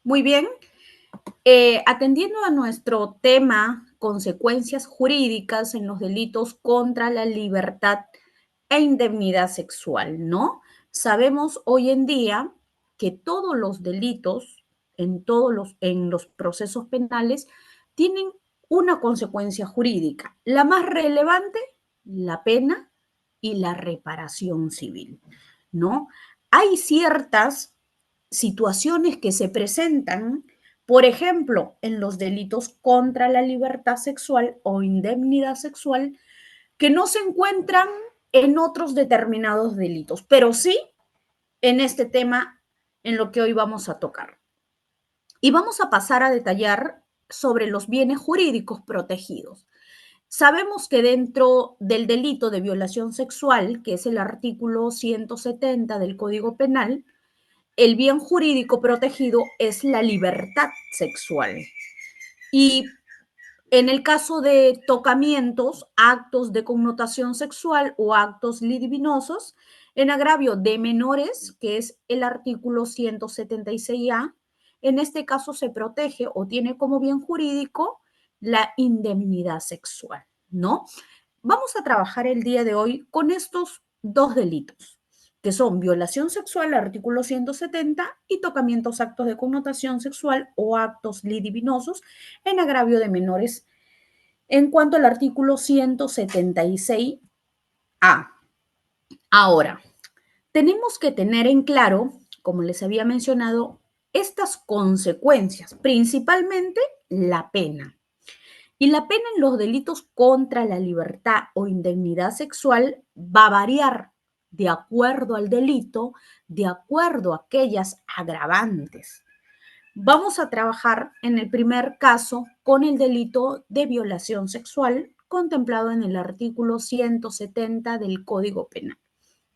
Muy bien. Atendiendo a nuestro tema, consecuencias jurídicas en los delitos contra la libertad e indemnidad sexual, ¿no? Sabemos hoy en día que todos los delitos en los procesos penales tienen una consecuencia jurídica. La más relevante, la pena y la reparación civil, ¿no? Hay ciertas situaciones que se presentan, por ejemplo, en los delitos contra la libertad sexual o indemnidad sexual, que no se encuentran en otros determinados delitos, pero sí en este tema en lo que hoy vamos a tocar. Y vamos a pasar a detallar sobre los bienes jurídicos protegidos. Sabemos que dentro del delito de violación sexual, que es el artículo 170 del Código Penal, el bien jurídico protegido es la libertad sexual. Y en el caso de tocamientos, actos de connotación sexual o actos libidinosos, en agravio de menores, que es el artículo 176A, en este caso se protege o tiene como bien jurídico la indemnidad sexual, ¿no? Vamos a trabajar el día de hoy con estos dos delitos, que son violación sexual, artículo 170, y tocamientos, actos de connotación sexual o actos libidinosos en agravio de menores en cuanto al artículo 176A. Ahora, tenemos que tener en claro, como les había mencionado, estas consecuencias, principalmente la pena. Y la pena en los delitos contra la libertad o indemnidad sexual va a variar de acuerdo al delito, de acuerdo a aquellas agravantes. Vamos a trabajar en el primer caso con el delito de violación sexual contemplado en el artículo 170 del Código Penal,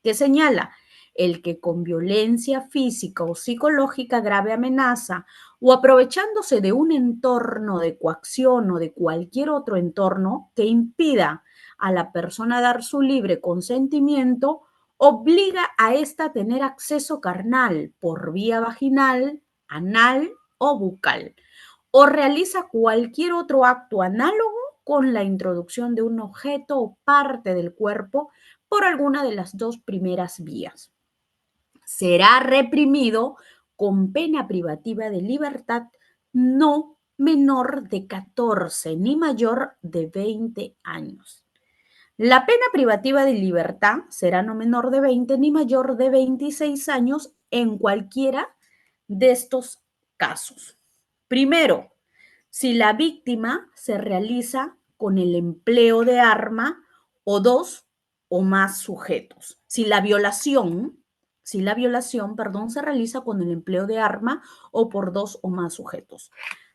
que señala el que con violencia física o psicológica, grave amenaza o aprovechándose de un entorno de coacción o de cualquier otro entorno que impida a la persona dar su libre consentimiento, obliga a ésta a tener acceso carnal por vía vaginal, anal o bucal, o realiza cualquier otro acto análogo con la introducción de un objeto o parte del cuerpo por alguna de las dos primeras vías. Será reprimido con pena privativa de libertad no menor de 14 ni mayor de 20 años. La pena privativa de libertad será no menor de 20 ni mayor de 26 años en cualquiera de estos casos. Primero, si la víctima se realiza con el empleo de arma o dos o más sujetos. Si la violación, se realiza con el empleo de arma o por dos o más sujetos.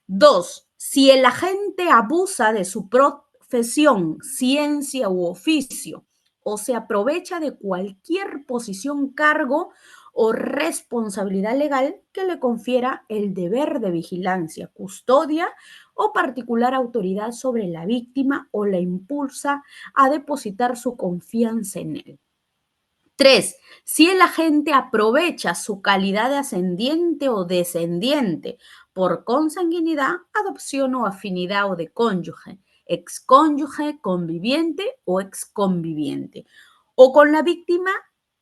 Dos, si el agente abusa de su profesión, ciencia u oficio o se aprovecha de cualquier posición, cargo o responsabilidad legal que le confiera el deber de vigilancia, custodia o particular autoridad sobre la víctima o la impulsa a depositar su confianza en él. 3. Si el agente aprovecha su calidad de ascendiente o descendiente por consanguinidad, adopción o afinidad o de cónyuge, excónyuge, conviviente o exconviviente, o con la víctima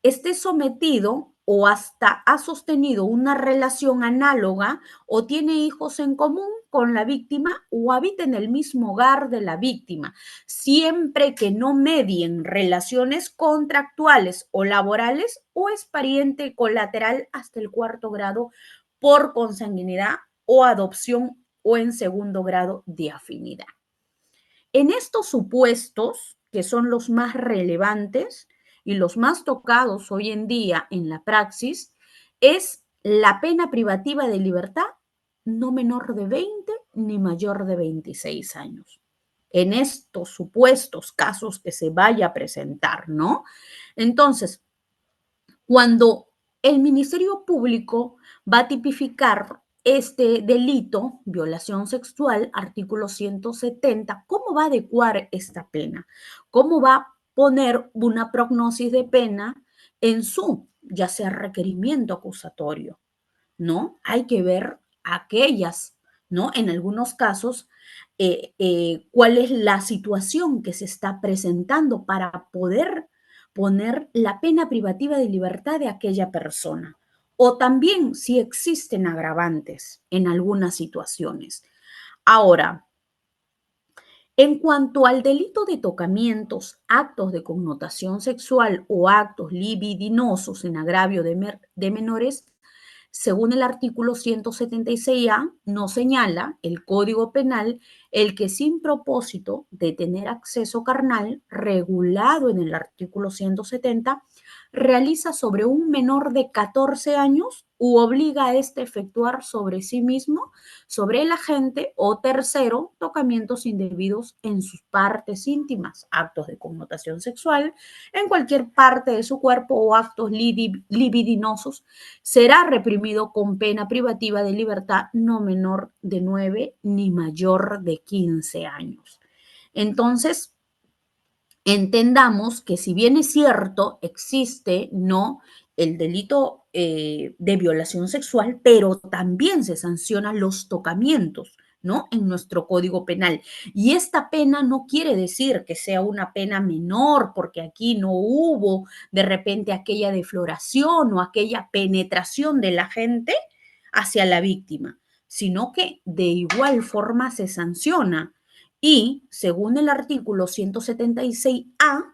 esté sometido o hasta ha sostenido una relación análoga o tiene hijos en común con la víctima o habita en el mismo hogar de la víctima, siempre que no medien relaciones contractuales o laborales o es pariente colateral hasta el cuarto grado por consanguinidad o adopción o en segundo grado de afinidad. En estos supuestos, que son los más relevantes y los más tocados hoy en día en la praxis, es la pena privativa de libertad no menor de 20 ni mayor de 26 años. En estos supuestos casos que se vaya a presentar, ¿no? Entonces, cuando el Ministerio Público va a tipificar este delito, violación sexual, artículo 170, ¿cómo va a adecuar esta pena? ¿Cómo va a poner una prognosis de pena en su, ya sea requerimiento acusatorio? ¿No? Hay que ver aquellas, ¿no? En algunos casos, cuál es la situación que se está presentando para poder poner la pena privativa de libertad de aquella persona. O también si existen agravantes en algunas situaciones. Ahora, en cuanto al delito de tocamientos, actos de connotación sexual o actos libidinosos en agravio de menores, según el artículo 176A, no señala el Código Penal el que sin propósito de tener acceso carnal, regulado en el artículo 170, realiza sobre un menor de 14 años u obliga a éste a efectuar sobre sí mismo, sobre el agente o tercero, tocamientos indebidos en sus partes íntimas, actos de connotación sexual en cualquier parte de su cuerpo o actos libidinosos, será reprimido con pena privativa de libertad no menor de 9 ni mayor de 15 años. Entonces, entendamos que si bien es cierto, existe, ¿no?, el delito de violación sexual, pero también se sancionan los tocamientos, ¿no?, en nuestro Código Penal. Y esta pena no quiere decir que sea una pena menor, porque aquí no hubo de repente aquella defloración o aquella penetración de la gente hacia la víctima, sino que de igual forma se sanciona y, según el artículo 176A,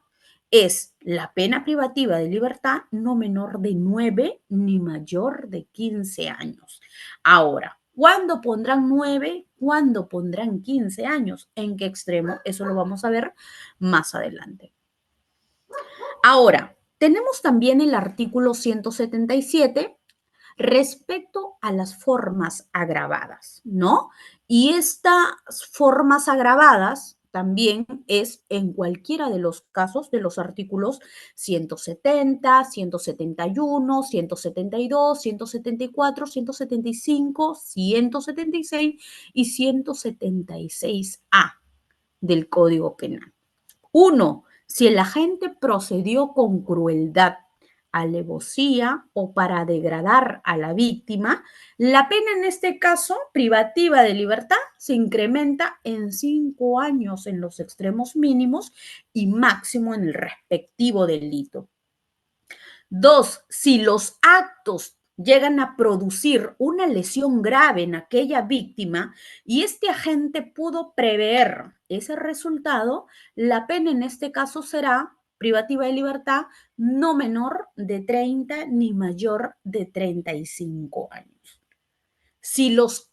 es la pena privativa de libertad no menor de 9 ni mayor de 15 años. Ahora, ¿cuándo pondrán 9? ¿Cuándo pondrán 15 años? ¿En qué extremo? Eso lo vamos a ver más adelante. Ahora, tenemos también el artículo 177 respecto a las formas agravadas, ¿no? Y estas formas agravadas también es en cualquiera de los casos de los artículos 170, 171, 172, 174, 175, 176 y 176A del Código Penal. Uno, si el agente procedió con crueldad, alevosía o para degradar a la víctima, la pena en este caso privativa de libertad se incrementa en 5 años en los extremos mínimos y máximo en el respectivo delito. Dos, si los actos llegan a producir una lesión grave en aquella víctima y este agente pudo prever ese resultado, la pena en este caso será privativa de libertad no menor de 30 ni mayor de 35 años. Si los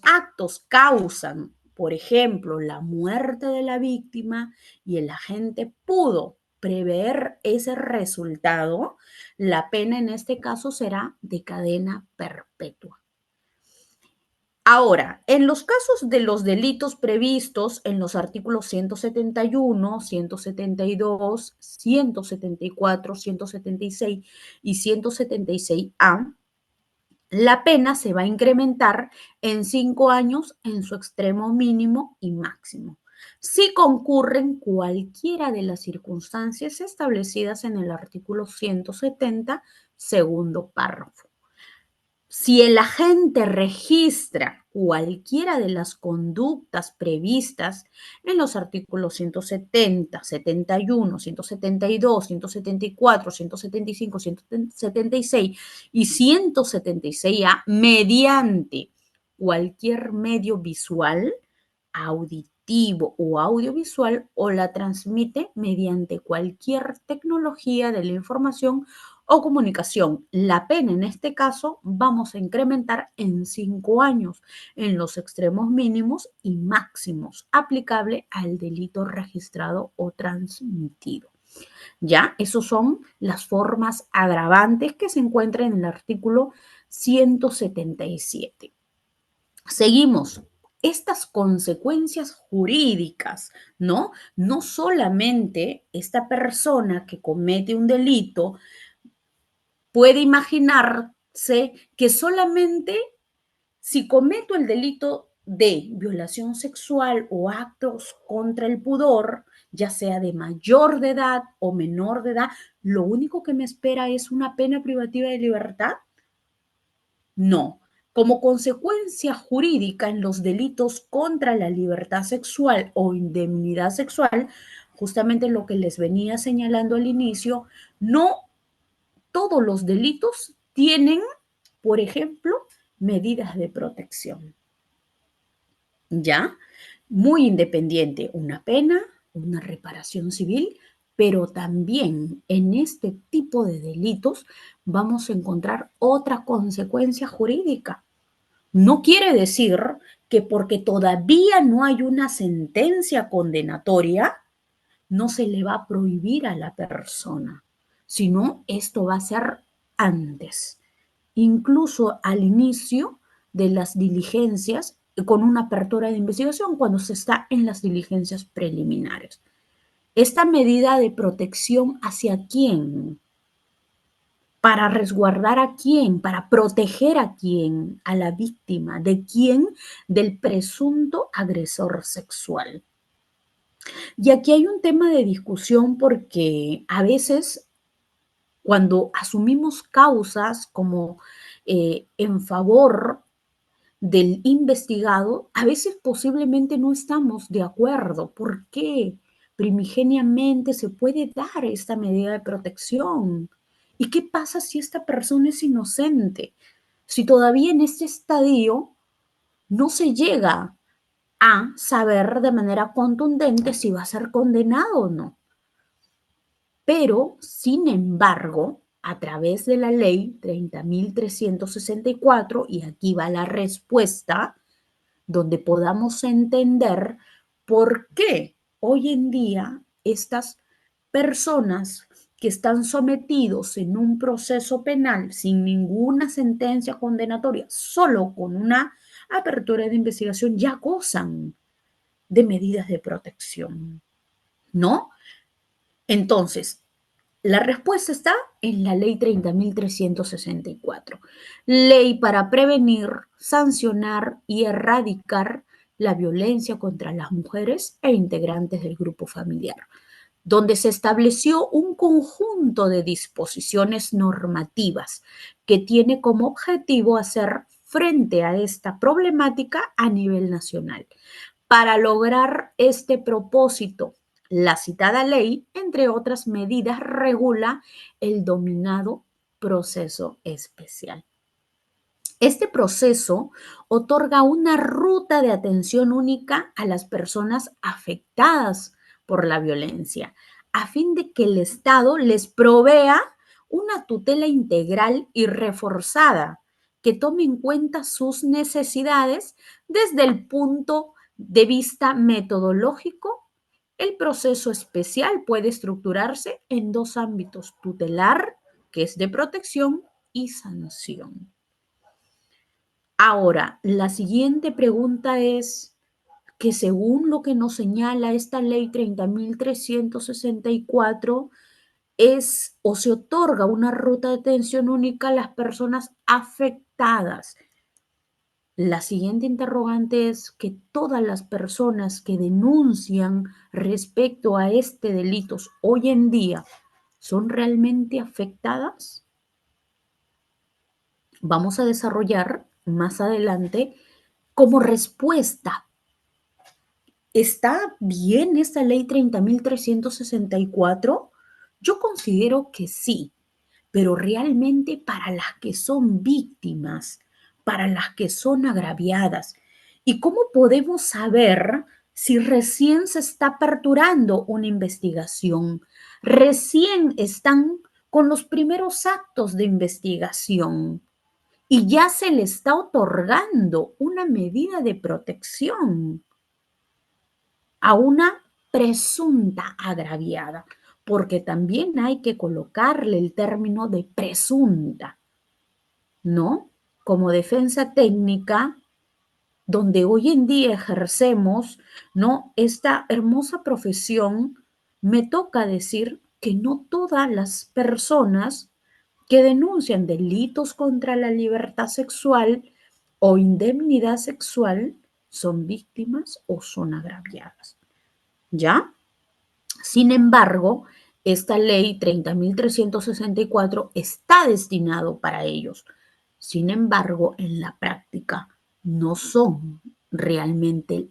actos causan, por ejemplo, la muerte de la víctima y el agente pudo prever ese resultado, la pena en este caso será de cadena perpetua. Ahora, en los casos de los delitos previstos en los artículos 171, 172, 174, 176 y 176A, la pena se va a incrementar en 5 años en su extremo mínimo y máximo, si concurren cualquiera de las circunstancias establecidas en el artículo 170, segundo párrafo. Si el agente registra cualquiera de las conductas previstas en los artículos 170, 71, 172, 174, 175, 176 y 176A mediante cualquier medio visual, auditivo o audiovisual o la transmite mediante cualquier tecnología de la información o comunicación. La pena en este caso vamos a incrementar en 5 años en los extremos mínimos y máximos aplicable al delito registrado o transmitido. Ya, esos son las formas agravantes que se encuentran en el artículo 177. Seguimos. Estas consecuencias jurídicas, ¿no? No solamente esta persona que comete un delito puede imaginarse que solamente si cometo el delito de violación sexual o actos contra el pudor, ya sea de mayor de edad o menor de edad, lo único que me espera es una pena privativa de libertad. No, Como consecuencia jurídica en los delitos contra la libertad sexual o indemnidad sexual, justamente lo que les venía señalando al inicio, no todos los delitos tienen, por ejemplo, medidas de protección. ¿Ya? Muy independiente, una pena, una reparación civil, pero también en este tipo de delitos vamos a encontrar otra consecuencia jurídica. No quiere decir que porque todavía no hay una sentencia condenatoria, no se le va a prohibir a la persona, sino esto va a ser antes, incluso al inicio de las diligencias, con una apertura de investigación cuando se está en las diligencias preliminares. Esta medida de protección hacia quién, para resguardar a quién, para proteger a quién, a la víctima, ¿de quién? Del presunto agresor sexual. Y aquí hay un tema de discusión porque a veces cuando asumimos causas como en favor del investigado, a veces posiblemente no estamos de acuerdo. ¿Por qué primigeniamente se puede dar esta medida de protección? ¿Y qué pasa si esta persona es inocente? Si todavía en este estadio no se llega a saber de manera contundente si va a ser condenado o no. Pero, sin embargo, a través de la ley 30.364, y aquí va la respuesta, donde podamos entender por qué hoy en día estas personas que están sometidos en un proceso penal sin ninguna sentencia condenatoria, solo con una apertura de investigación, ya gozan de medidas de protección, ¿no? Entonces, la respuesta está en la ley 30.364, ley para prevenir, sancionar y erradicar la violencia contra las mujeres e integrantes del grupo familiar, donde se estableció un conjunto de disposiciones normativas que tiene como objetivo hacer frente a esta problemática a nivel nacional. Para lograr este propósito, la citada ley, entre otras medidas, regula el dominado proceso especial. Este proceso otorga una ruta de atención única a las personas afectadas por la violencia, a fin de que el Estado les provea una tutela integral y reforzada que tome en cuenta sus necesidades desde el punto de vista metodológico. El proceso especial puede estructurarse en dos ámbitos: tutelar, que es de protección, y sanción. Ahora, la siguiente pregunta es que según lo que nos señala esta ley 30.364, es o se otorga una ruta de atención única a las personas afectadas. La siguiente interrogante es que todas las personas que denuncian respecto a este delito hoy en día son realmente afectadas. Vamos a desarrollar más adelante como respuesta. ¿Está bien esta ley 30.364? Yo considero que sí, pero realmente para las que son víctimas, para las que son agraviadas. ¿Y cómo podemos saber si recién se está aperturando una investigación? Recién están con los primeros actos de investigación y ya se le está otorgando una medida de protección a una presunta agraviada, porque también hay que colocarle el término de presunta, ¿no? Como defensa técnica, donde hoy en día ejercemos, ¿no? Esta hermosa profesión, me toca decir que no todas las personas que denuncian delitos contra la libertad sexual o indemnidad sexual son víctimas o son agraviadas. ¿Ya? Sin embargo, esta ley 30.364 está destinado para ellos. Sin embargo, en la práctica no son realmente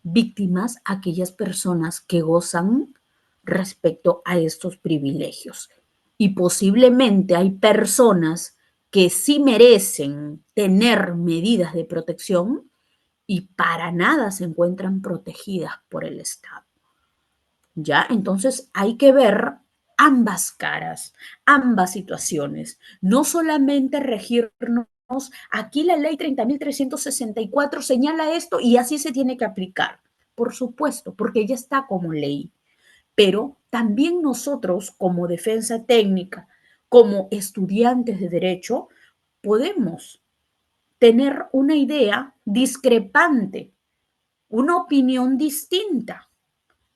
víctimas aquellas personas que gozan respecto a estos privilegios. Y posiblemente hay personas que sí merecen tener medidas de protección y para nada se encuentran protegidas por el Estado. ¿Ya? Entonces hay que ver ambas caras, ambas situaciones, no solamente regirnos, aquí la ley 30.364 señala esto y así se tiene que aplicar, por supuesto, porque ya está como ley, pero también nosotros como defensa técnica, como estudiantes de derecho, podemos tener una idea discrepante, una opinión distinta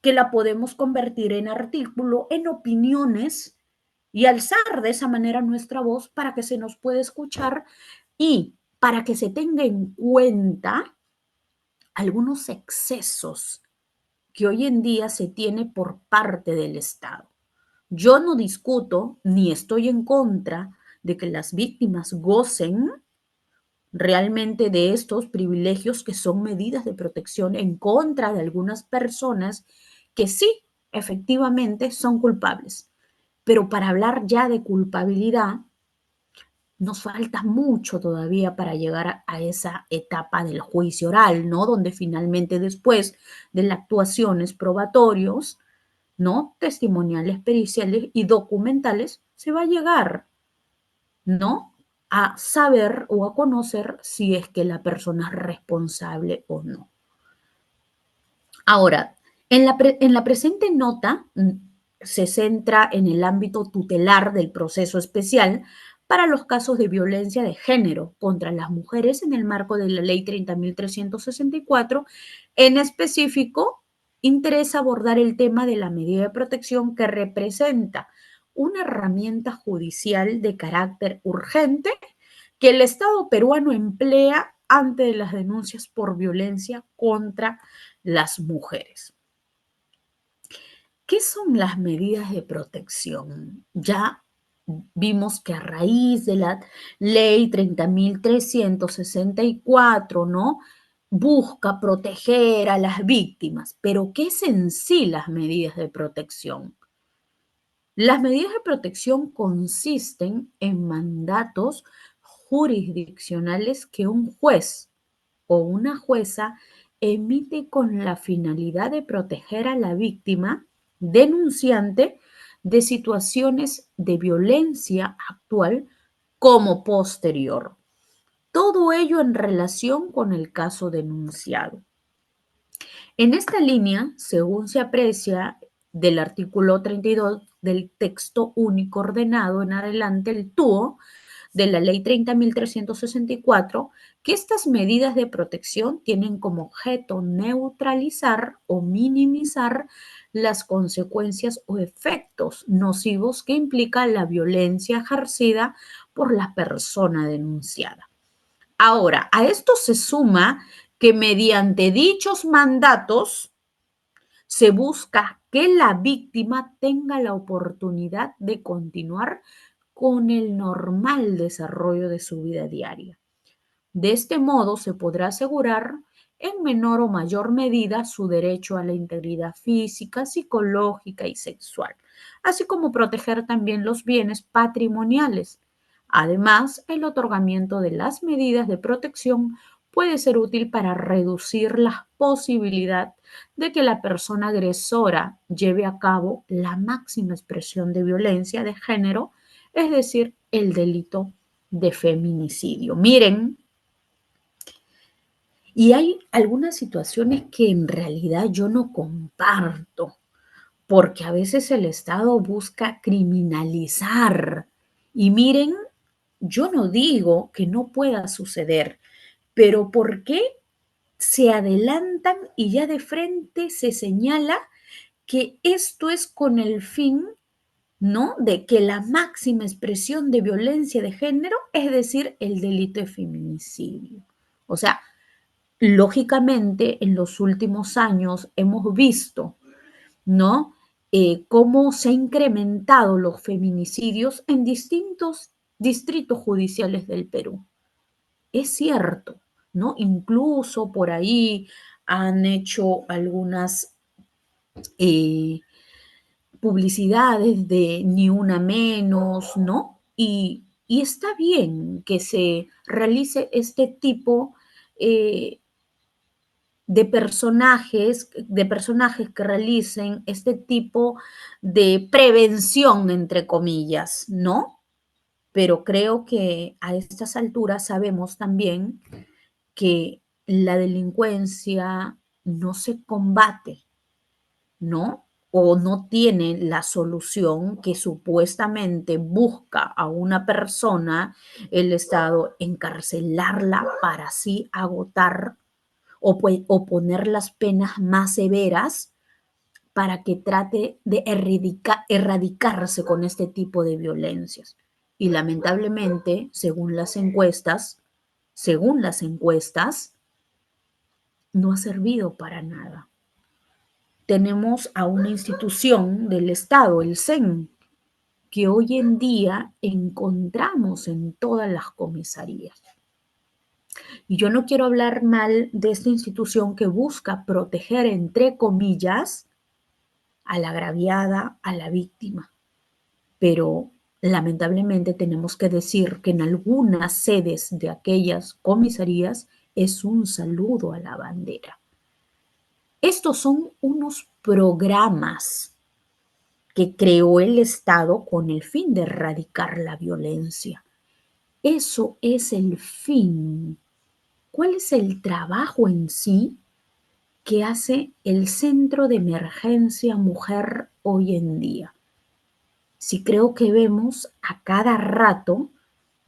que la podemos convertir en artículo, en opiniones y alzar de esa manera nuestra voz para que se nos pueda escuchar y para que se tenga en cuenta algunos excesos que hoy en día se tiene por parte del Estado. Yo no discuto ni estoy en contra de que las víctimas gocen realmente de estos privilegios que son medidas de protección en contra de algunas personas que sí, efectivamente, son culpables. Pero para hablar ya de culpabilidad, nos falta mucho todavía para llegar a esa etapa del juicio oral, ¿no? Donde finalmente después de las actuaciones probatorios, ¿no? Testimoniales, periciales y documentales, se va a llegar, ¿no? A saber o a conocer si es que la persona es responsable o no. Ahora, en la presente nota se centra en el ámbito tutelar del proceso especial para los casos de violencia de género contra las mujeres en el marco de la Ley 30.364. En específico, interesa abordar el tema de la medida de protección que representa una herramienta judicial de carácter urgente que el Estado peruano emplea ante las denuncias por violencia contra las mujeres. ¿Qué son las medidas de protección? Ya vimos que a raíz de la ley 30.364, ¿no? Busca proteger a las víctimas, pero ¿qué es en sí las medidas de protección? Las medidas de protección consisten en mandatos jurisdiccionales que un juez o una jueza emite con la finalidad de proteger a la víctima denunciante de situaciones de violencia actual como posterior. Todo ello en relación con el caso denunciado. En esta línea, según se aprecia del artículo 32 del texto único ordenado en adelante, el TUO, de la Ley 30.364, que estas medidas de protección tienen como objeto neutralizar o minimizar las consecuencias o efectos nocivos que implica la violencia ejercida por la persona denunciada. Ahora, a esto se suma que mediante dichos mandatos se busca que la víctima tenga la oportunidad de continuar con el normal desarrollo de su vida diaria. De este modo se podrá asegurar en menor o mayor medida su derecho a la integridad física, psicológica y sexual, así como proteger también los bienes patrimoniales. Además, el otorgamiento de las medidas de protección puede ser útil para reducir la posibilidad de que la persona agresora lleve a cabo la máxima expresión de violencia de género, es decir, el delito de feminicidio. Miren, y hay algunas situaciones que en realidad yo no comparto, porque a veces el Estado busca criminalizar. Y miren, yo no digo que no pueda suceder, pero ¿por qué se adelantan y ya de frente se señala que esto es con el fin, ¿no? De que la máxima expresión de violencia de género, es decir, el delito de feminicidio. O sea, lógicamente, en los últimos años hemos visto, ¿no? Cómo se han incrementado los feminicidios en distintos distritos judiciales del Perú. es cierto, ¿no? Incluso por ahí han hecho algunas publicidades de ni una menos, ¿no? Y está bien que se realice este tipo eh, de personajes que realicen este tipo de prevención, entre comillas, ¿no? Pero creo que a estas alturas sabemos también que la delincuencia no se combate, ¿no? O no tiene la solución que supuestamente busca a una persona el Estado encarcelarla para así agotar o poner las penas más severas para que trate de erradicarse con este tipo de violencias. Y lamentablemente, según las encuestas, no ha servido para nada. Tenemos a una institución del Estado, el CEN, que hoy en día encontramos en todas las comisarías. Y yo no quiero hablar mal de esta institución que busca proteger, entre comillas, a la agraviada, a la víctima. Pero lamentablemente tenemos que decir que en algunas sedes de aquellas comisarías es un saludo a la bandera. Estos son unos programas que creó el Estado con el fin de erradicar la violencia. Eso es el fin. ¿Cuál es el trabajo en sí que hace el Centro de Emergencia Mujer hoy en día? Si creo que vemos a cada rato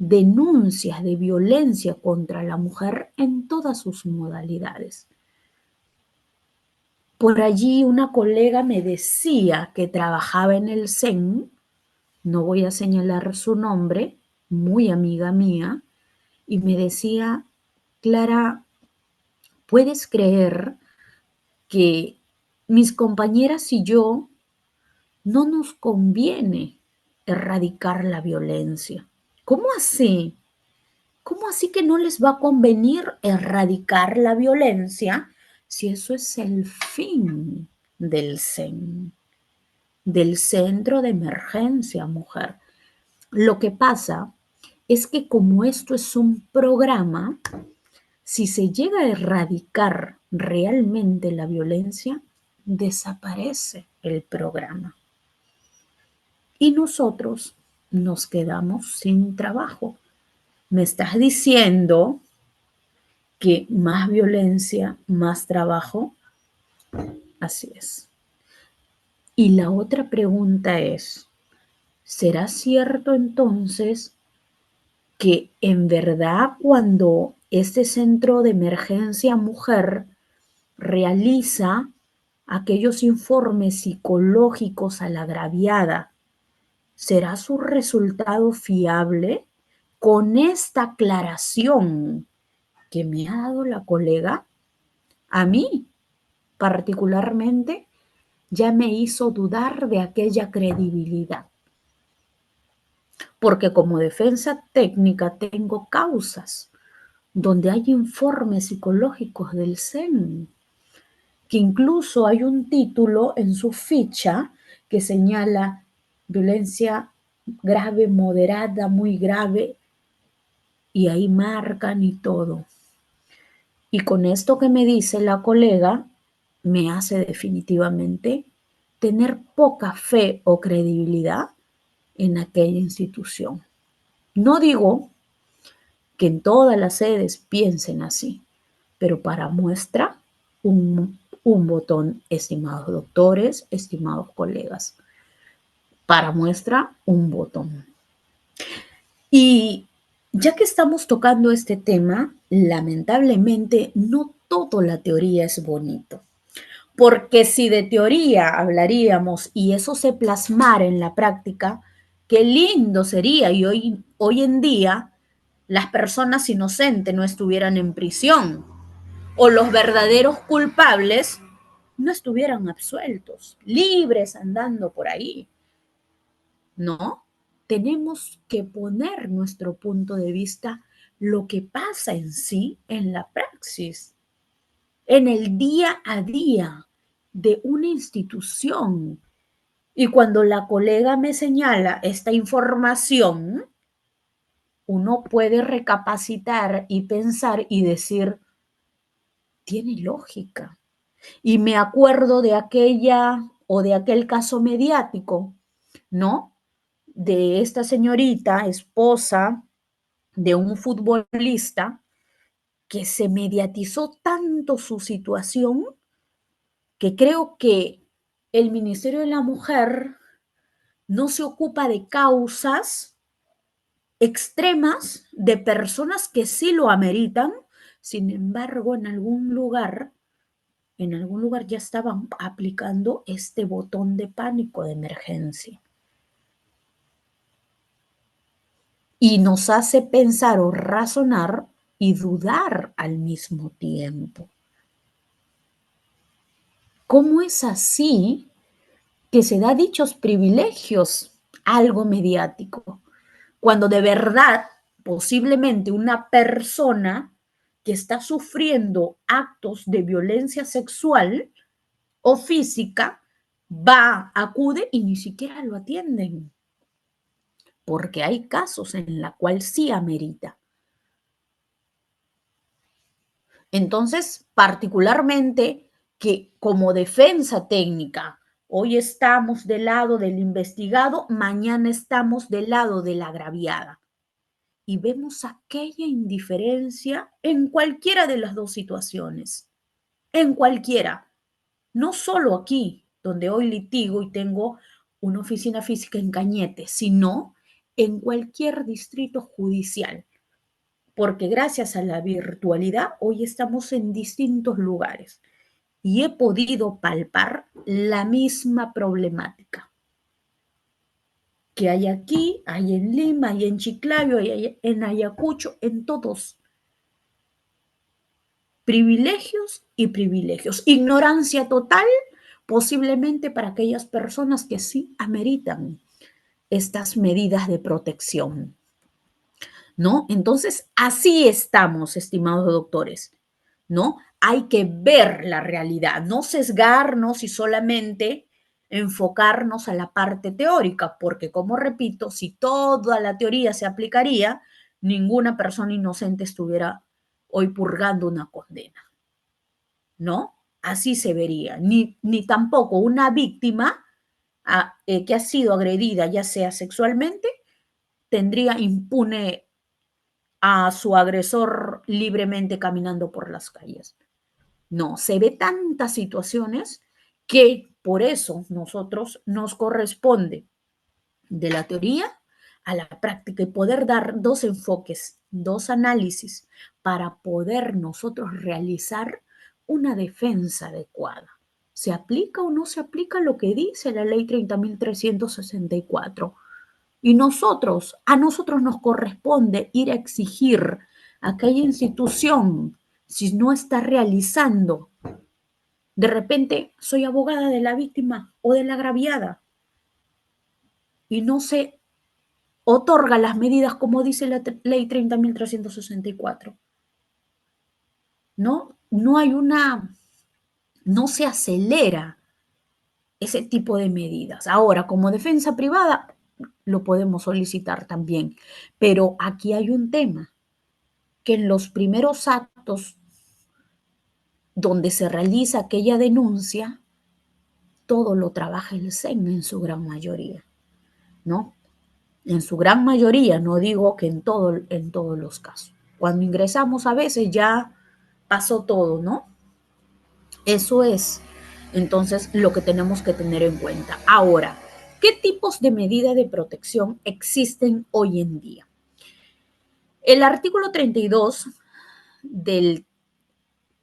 denuncias de violencia contra la mujer en todas sus modalidades. Por allí una colega me decía que trabajaba en el CEN, no voy a señalar su nombre, muy amiga mía, y me decía, Clara, ¿puedes creer que mis compañeras y yo no nos conviene erradicar la violencia? ¿Cómo así? ¿Cómo así que no les va a convenir erradicar la violencia si eso es el fin del CEN, del Centro de Emergencia Mujer? Lo que pasa es que como esto es un programa, si se llega a erradicar realmente la violencia, desaparece el programa. Y nosotros nos quedamos sin trabajo. Me estás diciendo que más violencia, más trabajo. Así es. Y la otra pregunta es, ¿será cierto entonces que en verdad cuando este centro de emergencia mujer realiza aquellos informes psicológicos a la agraviada, será su resultado fiable? Con esta aclaración que me ha dado la colega, a mí particularmente ya me hizo dudar de aquella credibilidad, porque como defensa técnica tengo causas donde hay informes psicológicos del CEN, que incluso hay un título en su ficha que señala violencia grave, moderada, muy grave, y ahí marcan y todo. Y con esto que me dice la colega, me hace definitivamente tener poca fe o credibilidad en aquella institución. No digo que en todas las sedes piensen así, pero para muestra un botón, estimados doctores, estimados colegas, para muestra un botón. Y ya que estamos tocando este tema, lamentablemente no toda la teoría es bonito. Porque si de teoría hablaríamos y eso se plasmara en la práctica, qué lindo sería y hoy en día las personas inocentes no estuvieran en prisión o los verdaderos culpables no estuvieran absueltos, libres andando por ahí. No, tenemos que poner nuestro punto de vista lo que pasa en sí en la praxis, en el día a día de una institución. Y cuando la colega me señala esta información, uno puede recapacitar y pensar y decir, tiene lógica. Y me acuerdo de aquella o de aquel caso mediático, ¿no? De esta señorita, esposa de un futbolista, que se mediatizó tanto su situación que creo que el Ministerio de la Mujer no se ocupa de causas extremas de personas que sí lo ameritan. Sin embargo, en algún lugar ya estaban aplicando este botón de pánico de emergencia. Y nos hace pensar o razonar y dudar al mismo tiempo. ¿Cómo es así que se da dichos privilegios a algo mediático? Cuando de verdad, posiblemente una persona que está sufriendo actos de violencia sexual o física va, acude y ni siquiera lo atienden, porque hay casos en los cuales sí amerita. Entonces, particularmente que como defensa técnica, hoy estamos del lado del investigado, mañana estamos del lado de la agraviada. Y vemos aquella indiferencia en cualquiera de las dos situaciones, en cualquiera, no solo aquí, donde hoy litigo y tengo una oficina física en Cañete, sino en cualquier distrito judicial, porque gracias a la virtualidad hoy estamos en distintos lugares y he podido palpar la misma problemática que hay aquí, hay en Lima, hay en Chiclayo, hay en Ayacucho, en todos. Privilegios y privilegios. Ignorancia total, posiblemente para aquellas personas que sí ameritan estas medidas de protección, ¿no? Entonces, así estamos, estimados doctores, ¿no? Hay que ver la realidad, no sesgarnos y solamente enfocarnos a la parte teórica, porque como repito, si toda la teoría se aplicaría, ninguna persona inocente estuviera hoy purgando una condena, ¿no? Así se vería, ni tampoco una víctima que ha sido agredida, ya sea sexualmente, tendría impune a su agresor libremente caminando por las calles. No, se ve tantas situaciones que por eso nosotros nos corresponde de la teoría a la práctica y poder dar dos enfoques, dos análisis para poder nosotros realizar una defensa adecuada. ¿Se aplica o no se aplica lo que dice la ley 30.364? Y a nosotros nos corresponde ir a exigir a aquella institución si no está realizando. De repente soy abogada de la víctima o de la agraviada y no se otorga las medidas como dice la ley 30.364. ¿No? No se acelera ese tipo de medidas. Ahora, como defensa privada, lo podemos solicitar también. Pero aquí hay un tema, que en los primeros actos donde se realiza aquella denuncia, todo lo trabaja el SEN en su gran mayoría, ¿no? En su gran mayoría, no digo que en todos los casos. Cuando ingresamos a veces ya pasó todo, ¿no? Eso es entonces lo que tenemos que tener en cuenta. Ahora, ¿qué tipos de medidas de protección existen hoy en día? El artículo 32 del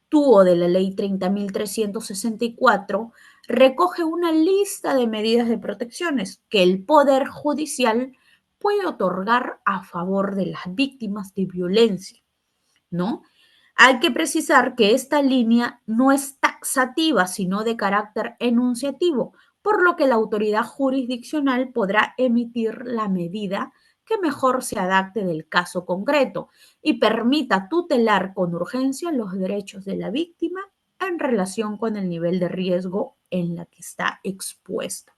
TUO de la ley 30.364 recoge una lista de medidas de protecciones que el Poder Judicial puede otorgar a favor de las víctimas de violencia, ¿no? Hay que precisar que esta línea no es taxativa, sino de carácter enunciativo, por lo que la autoridad jurisdiccional podrá emitir la medida que mejor se adapte del caso concreto y permita tutelar con urgencia los derechos de la víctima en relación con el nivel de riesgo en la que está expuesta.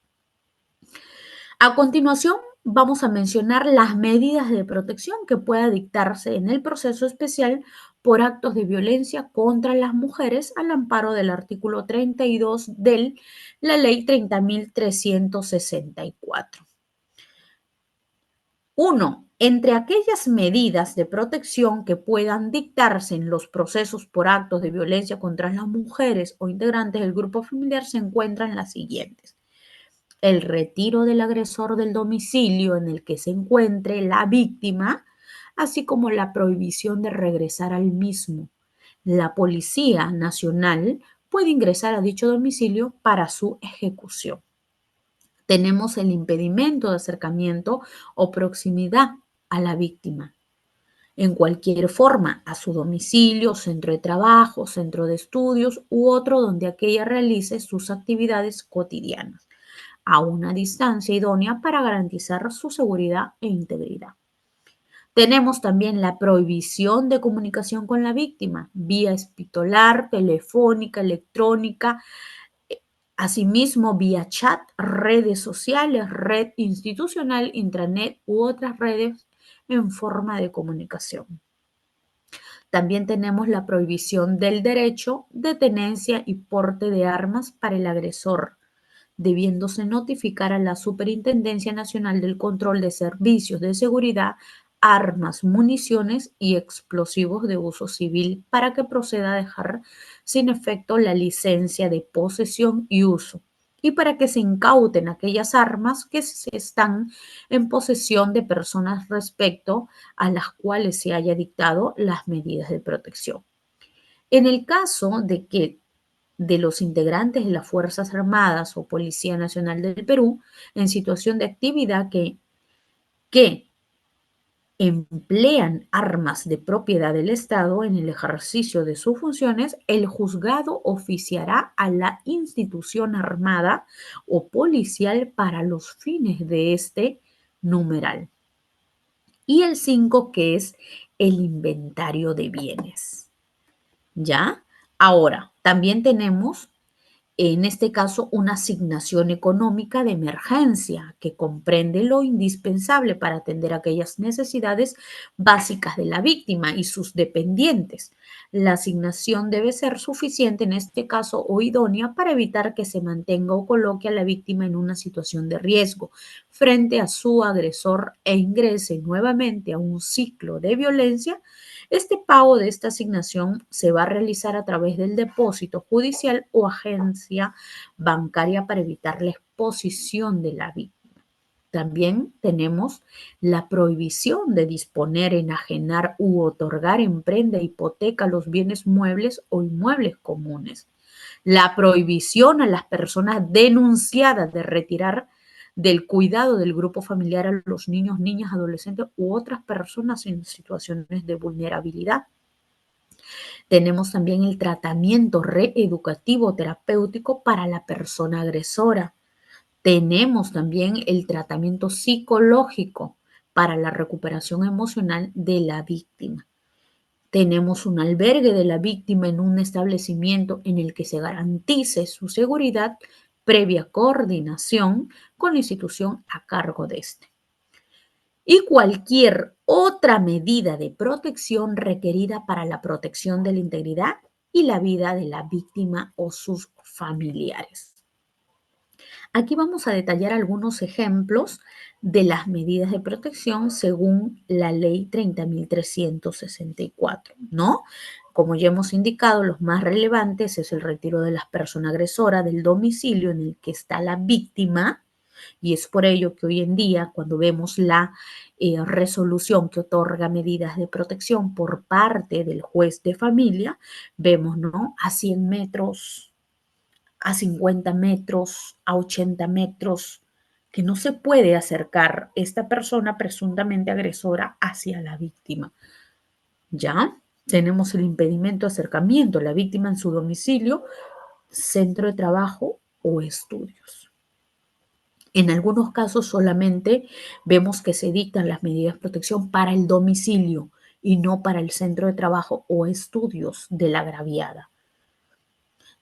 A continuación, vamos a mencionar las medidas de protección que pueda dictarse en el proceso especial por actos de violencia contra las mujeres al amparo del artículo 32 de la Ley 30.364. 1. Entre aquellas medidas de protección que puedan dictarse en los procesos por actos de violencia contra las mujeres o integrantes del grupo familiar se encuentran las siguientes: el retiro del agresor del domicilio en el que se encuentre la víctima, así como la prohibición de regresar al mismo. La Policía Nacional puede ingresar a dicho domicilio para su ejecución. Tenemos el impedimento de acercamiento o proximidad a la víctima en cualquier forma a su domicilio, centro de trabajo, centro de estudios u otro donde aquella realice sus actividades cotidianas, a una distancia idónea para garantizar su seguridad e integridad. Tenemos también la prohibición de comunicación con la víctima, vía epistolar, telefónica, electrónica, asimismo vía chat, redes sociales, red institucional, intranet u otras redes en forma de comunicación. También tenemos la prohibición del derecho de tenencia y porte de armas para el agresor, debiéndose notificar a la Superintendencia Nacional del Control de Servicios de Seguridad, Armas, Municiones y Explosivos de Uso Civil para que proceda a dejar sin efecto la licencia de posesión y uso y para que se incauten aquellas armas que están en posesión de personas respecto a las cuales se haya dictado las medidas de protección. En el caso de que de los integrantes de las Fuerzas Armadas o Policía Nacional del Perú en situación de actividad que emplean armas de propiedad del Estado en el ejercicio de sus funciones, el juzgado oficiará a la institución armada o policial para los fines de este numeral. Y el 5, que es el inventario de bienes. ¿Ya? Ahora, también tenemos en este caso una asignación económica de emergencia que comprende lo indispensable para atender aquellas necesidades básicas de la víctima y sus dependientes. La asignación debe ser suficiente en este caso o idónea para evitar que se mantenga o coloque a la víctima en una situación de riesgo frente a su agresor e ingrese nuevamente a un ciclo de violencia. Este pago de esta asignación se va a realizar a través del depósito judicial o agencia bancaria para evitar la exposición de la víctima. También tenemos la prohibición de disponer, enajenar u otorgar en prenda, hipoteca los bienes muebles o inmuebles comunes. La prohibición a las personas denunciadas de retirar del cuidado del grupo familiar a los niños, niñas, adolescentes u otras personas en situaciones de vulnerabilidad. Tenemos también el tratamiento reeducativo terapéutico para la persona agresora. Tenemos también el tratamiento psicológico para la recuperación emocional de la víctima. Tenemos un albergue de la víctima en un establecimiento en el que se garantice su seguridad previa coordinación con la institución a cargo de este. Y cualquier otra medida de protección requerida para la protección de la integridad y la vida de la víctima o sus familiares. Aquí vamos a detallar algunos ejemplos de las medidas de protección según la Ley 30.364, ¿no? Como ya hemos indicado, los más relevantes es el retiro de la persona agresora del domicilio en el que está la víctima, y es por ello que hoy en día, cuando vemos la resolución que otorga medidas de protección por parte del juez de familia, vemos, ¿no?, a 100 metros, a 50 metros, a 80 metros, que no se puede acercar esta persona presuntamente agresora hacia la víctima. ¿Ya? Tenemos el impedimento de acercamiento a la víctima en su domicilio, centro de trabajo o estudios. En algunos casos solamente vemos que se dictan las medidas de protección para el domicilio y no para el centro de trabajo o estudios de la agraviada.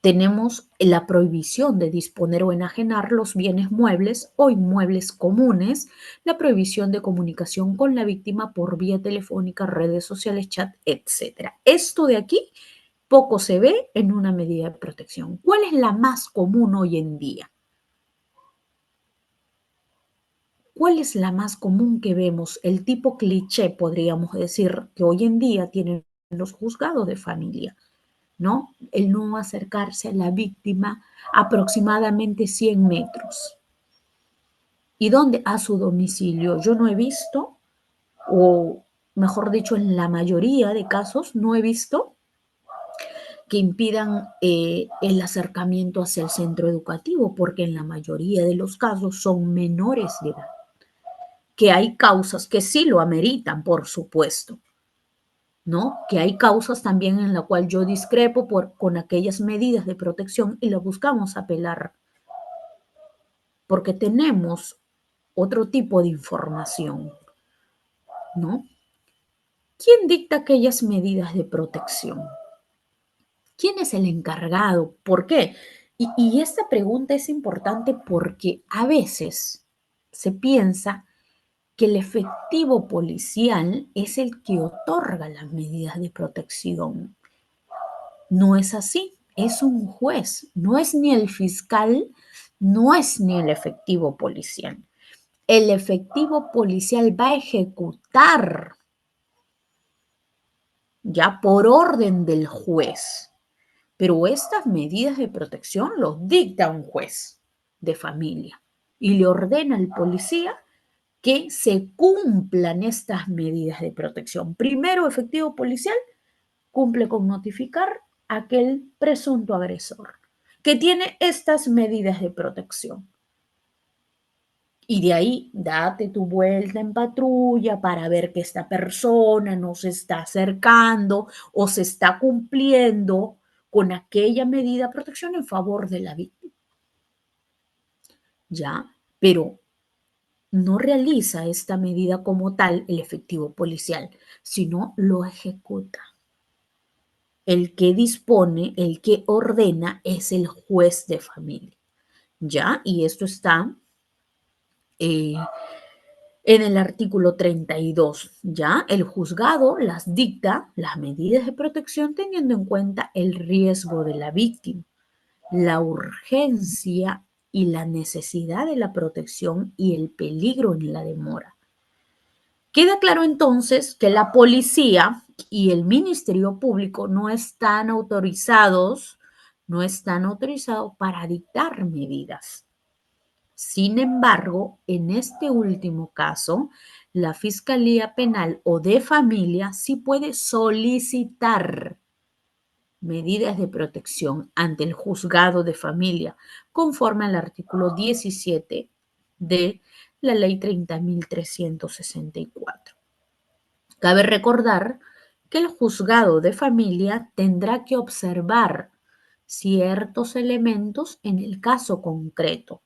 Tenemos la prohibición de disponer o enajenar los bienes muebles o inmuebles comunes, la prohibición de comunicación con la víctima por vía telefónica, redes sociales, chat, etc. Esto de aquí poco se ve en una medida de protección. ¿Cuál es la más común hoy en día? ¿Cuál es la más común que vemos? El tipo cliché, podríamos decir, que hoy en día tienen los juzgados de familia, ¿no? El no acercarse a la víctima aproximadamente 100 metros. ¿Y dónde? A su domicilio. Yo no he visto, o mejor dicho, en la mayoría de casos, no he visto que impidan el acercamiento hacia el centro educativo, porque en la mayoría de los casos son menores de edad, que hay causas que sí lo ameritan, por supuesto, ¿no? Que hay causas también en la cual yo discrepo con aquellas medidas de protección y las buscamos apelar, porque tenemos otro tipo de información, ¿no? ¿Quién dicta aquellas medidas de protección? ¿Quién es el encargado? ¿Por qué? Y esta pregunta es importante porque a veces se piensa que el efectivo policial es el que otorga las medidas de protección. No es así, es un juez, no es ni el fiscal, no es ni el efectivo policial. El efectivo policial va a ejecutar ya por orden del juez, pero estas medidas de protección los dicta un juez de familia y le ordena al policía que se cumplan estas medidas de protección. Primero, efectivo policial cumple con notificar a aquel presunto agresor que tiene estas medidas de protección. Y de ahí, date tu vuelta en patrulla para ver que esta persona no se está acercando o se está cumpliendo con aquella medida de protección en favor de la víctima. ¿Ya? Pero no realiza esta medida como tal el efectivo policial, sino lo ejecuta. El que dispone, el que ordena es el juez de familia. ¿Ya? Y esto está eh, en el artículo 32. ¿Ya? El juzgado las dicta, las medidas de protección, teniendo en cuenta el riesgo de la víctima, la urgencia y la necesidad de la protección y el peligro en la demora. Queda claro entonces que la policía y el Ministerio Público no están autorizados para dictar medidas. Sin embargo, en este último caso, la Fiscalía Penal o de Familia sí puede solicitar medidas de protección ante el juzgado de familia, conforme al artículo 17 de la Ley 30.364. Cabe recordar que el juzgado de familia tendrá que observar ciertos elementos en el caso concreto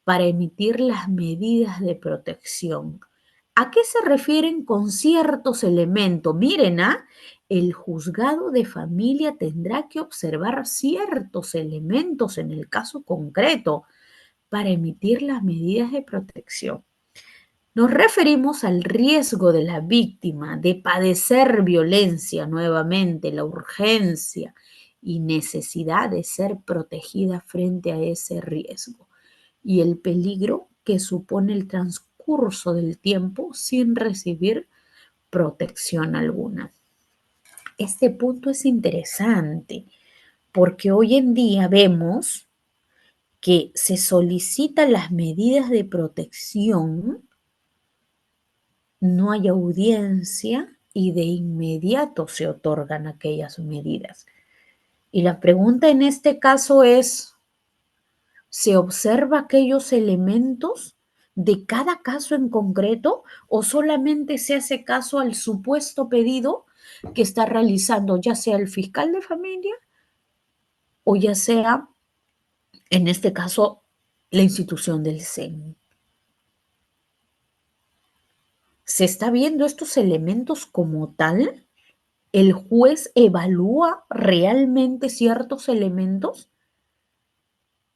para emitir las medidas de protección. ¿A qué se refieren con ciertos elementos? Miren, el juzgado de familia tendrá que observar ciertos elementos en el caso concreto para emitir las medidas de protección. Nos referimos al riesgo de la víctima de padecer violencia nuevamente, la urgencia y necesidad de ser protegida frente a ese riesgo y el peligro que supone el transcurso del tiempo sin recibir protección alguna. Este punto es interesante porque hoy en día vemos que se solicitan las medidas de protección, no hay audiencia y de inmediato se otorgan aquellas medidas. Y la pregunta en este caso es, ¿se observa aquellos elementos de cada caso en concreto o solamente se hace caso al supuesto pedido que está realizando ya sea el fiscal de familia o ya sea, en este caso, la institución del CEN? ¿Se está viendo estos elementos como tal? ¿El juez evalúa realmente ciertos elementos?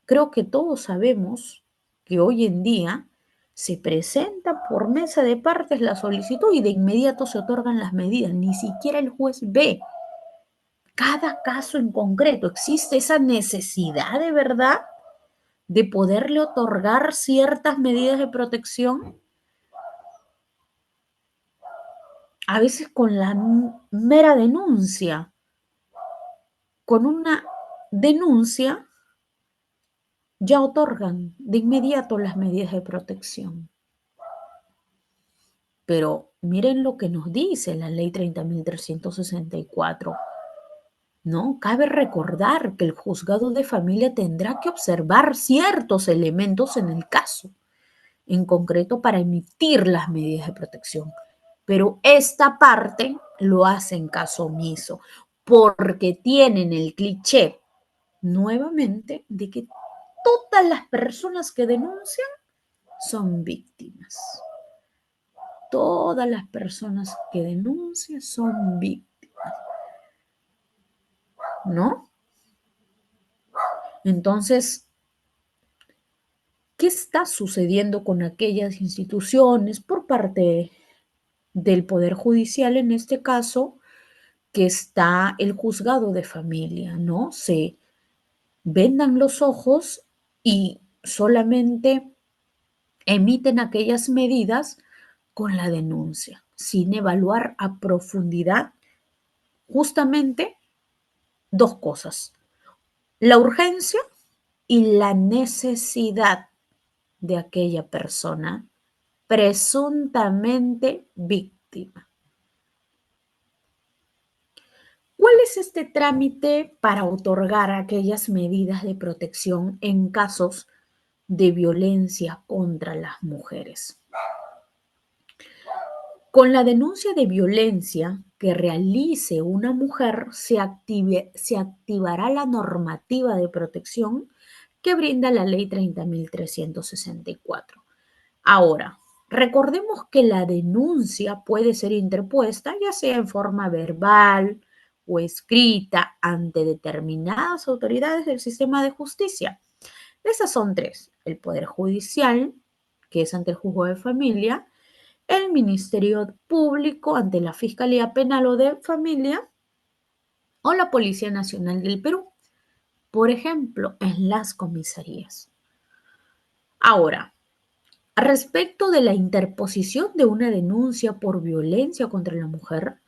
Creo que todos sabemos que hoy en día se presenta por mesa de partes la solicitud y de inmediato se otorgan las medidas. Ni siquiera el juez ve cada caso en concreto. ¿Existe esa necesidad de verdad de poderle otorgar ciertas medidas de protección? A veces con la mera denuncia, con una denuncia ya otorgan de inmediato las medidas de protección. Pero miren lo que nos dice la ley 30.364, ¿no? Cabe recordar que el juzgado de familia tendrá que observar ciertos elementos en el caso, en concreto para emitir las medidas de protección. Pero esta parte lo hacen caso omiso, porque tienen el cliché nuevamente de que todas las personas que denuncian son víctimas. Todas las personas que denuncian son víctimas, ¿no? Entonces, ¿qué está sucediendo con aquellas instituciones por parte del Poder Judicial, en este caso, que está el juzgado de familia, ¿no? Se vendan los ojos y solamente emiten aquellas medidas con la denuncia, sin evaluar a profundidad justamente dos cosas: la urgencia y la necesidad de aquella persona presuntamente víctima. ¿Cuál es este trámite para otorgar aquellas medidas de protección en casos de violencia contra las mujeres? Con la denuncia de violencia que realice una mujer, se activará la normativa de protección que brinda la ley 30.364. Ahora, recordemos que la denuncia puede ser interpuesta ya sea en forma verbal o escrita ante determinadas autoridades del sistema de justicia. Esas son tres: el Poder Judicial, que es ante el juzgado de familia; el Ministerio Público ante la Fiscalía Penal o de Familia; o la Policía Nacional del Perú, por ejemplo, en las comisarías. Ahora, respecto de la interposición de una denuncia por violencia contra la mujer,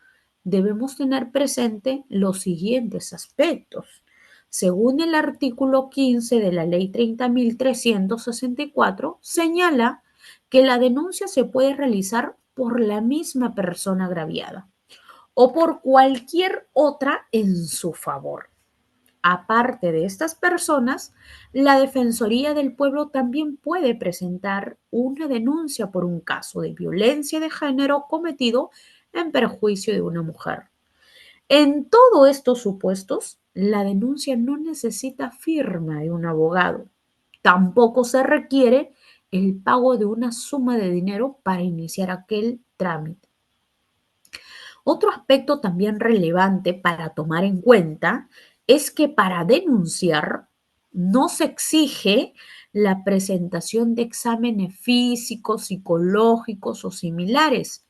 debemos tener presente los siguientes aspectos. Según el artículo 15 de la Ley 30.364, señala que la denuncia se puede realizar por la misma persona agraviada o por cualquier otra en su favor. Aparte de estas personas, la Defensoría del Pueblo también puede presentar una denuncia por un caso de violencia de género cometido en perjuicio de una mujer. En todos estos supuestos, la denuncia no necesita firma de un abogado. Tampoco se requiere el pago de una suma de dinero para iniciar aquel trámite. Otro aspecto también relevante para tomar en cuenta es que para denunciar no se exige la presentación de exámenes físicos, psicológicos o similares.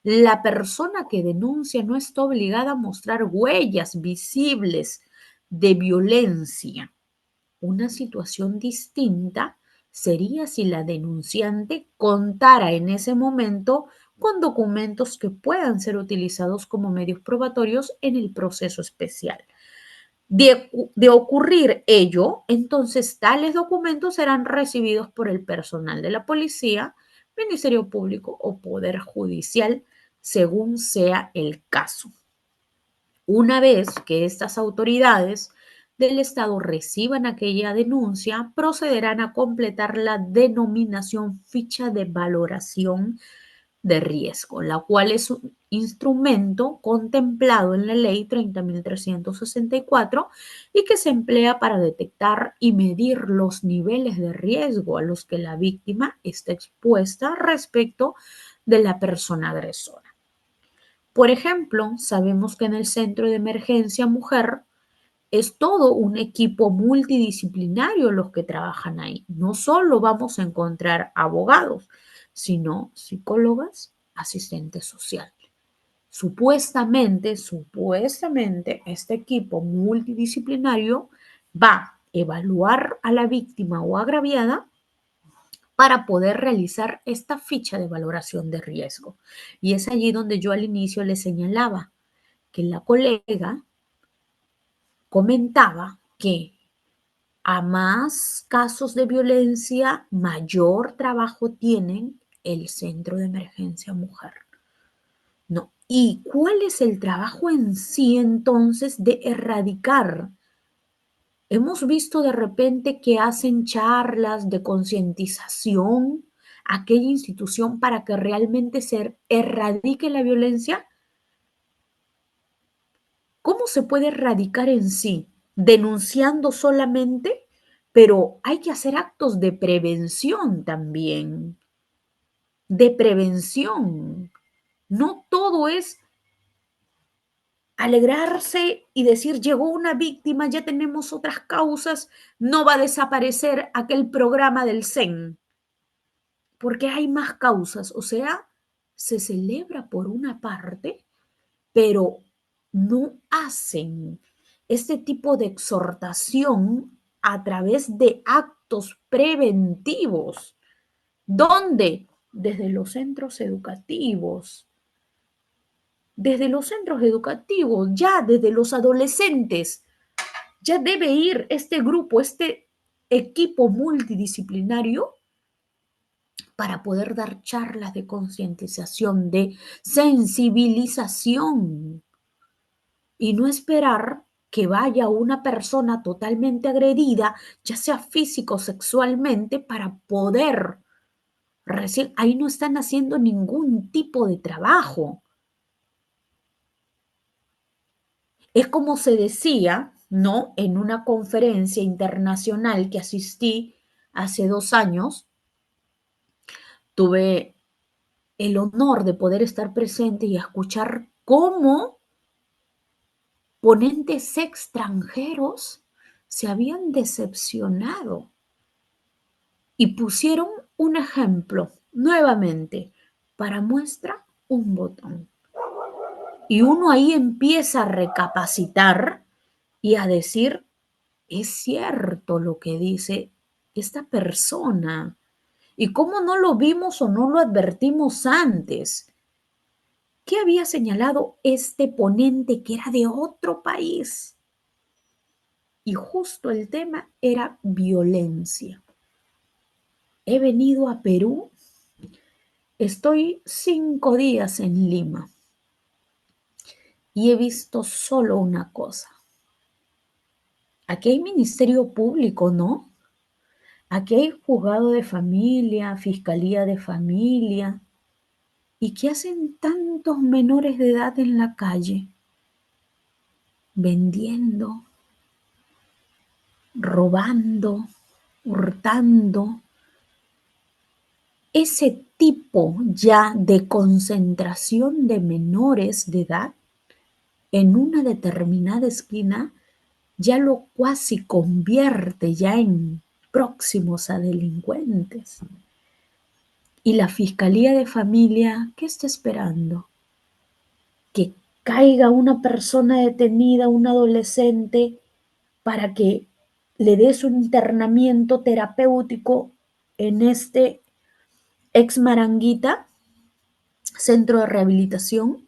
La persona que denuncia no está obligada a mostrar huellas visibles de violencia. Una situación distinta sería si la denunciante contara en ese momento con documentos que puedan ser utilizados como medios probatorios en el proceso especial. De ocurrir ello, entonces tales documentos serán recibidos por el personal de la policía, Ministerio Público o Poder Judicial, según sea el caso. Una vez que estas autoridades del Estado reciban aquella denuncia, procederán a completar la denominación ficha de valoración de riesgo, la cual es un instrumento contemplado en la Ley 30.364 y que se emplea para detectar y medir los niveles de riesgo a los que la víctima está expuesta respecto de la persona agresora. Por ejemplo, sabemos que en el Centro de Emergencia Mujer es todo un equipo multidisciplinario los que trabajan ahí. No solo vamos a encontrar abogados, sino psicólogas, asistentes sociales. Supuestamente, este equipo multidisciplinario va a evaluar a la víctima o agraviada para poder realizar esta ficha de valoración de riesgo. Y es allí donde yo al inicio le señalaba que la colega comentaba que a más casos de violencia, mayor trabajo tienen el Centro de Emergencia Mujer. No. ¿Y cuál es el trabajo en sí entonces de erradicar? Hemos visto de repente que hacen charlas de concientización a aquella institución para que realmente se erradique la violencia. ¿Cómo se puede erradicar en sí? Denunciando solamente, pero hay que hacer actos de prevención también, de prevención. No todo es alegrarse y decir, llegó una víctima, ya tenemos otras causas, no va a desaparecer aquel programa del CEN, porque hay más causas. O sea, se celebra por una parte, pero no hacen este tipo de exhortación a través de actos preventivos. ¿Dónde? Desde los centros educativos. Desde los centros educativos, ya desde los adolescentes, ya debe ir este grupo, este equipo multidisciplinario para poder dar charlas de concientización, de sensibilización y no esperar que vaya una persona totalmente agredida, ya sea físico o sexualmente, para poder recién, ahí no están haciendo ningún tipo de trabajo. Es como se decía, ¿no? En una conferencia internacional que asistí hace 2 años, tuve el honor de poder estar presente y escuchar cómo ponentes extranjeros se habían decepcionado y pusieron un ejemplo nuevamente para muestra un botón. Y uno ahí empieza a recapacitar y a decir, es cierto lo que dice esta persona. ¿Y cómo no lo vimos o no lo advertimos antes? ¿Qué había señalado este ponente que era de otro país? Y justo el tema era violencia. He venido a Perú, estoy 5 días en Lima y he visto solo una cosa. Aquí hay ministerio público, ¿no? Aquí hay juzgado de familia, fiscalía de familia. ¿Y qué hacen tantos menores de edad en la calle? Vendiendo, robando, hurtando. Ese tipo ya de concentración de menores de edad en una determinada esquina ya lo cuasi convierte ya en próximos a delincuentes. Y la Fiscalía de Familia, ¿qué está esperando? Que caiga una persona detenida, un adolescente, para que le des un internamiento terapéutico en este ex Maranguita, centro de rehabilitación.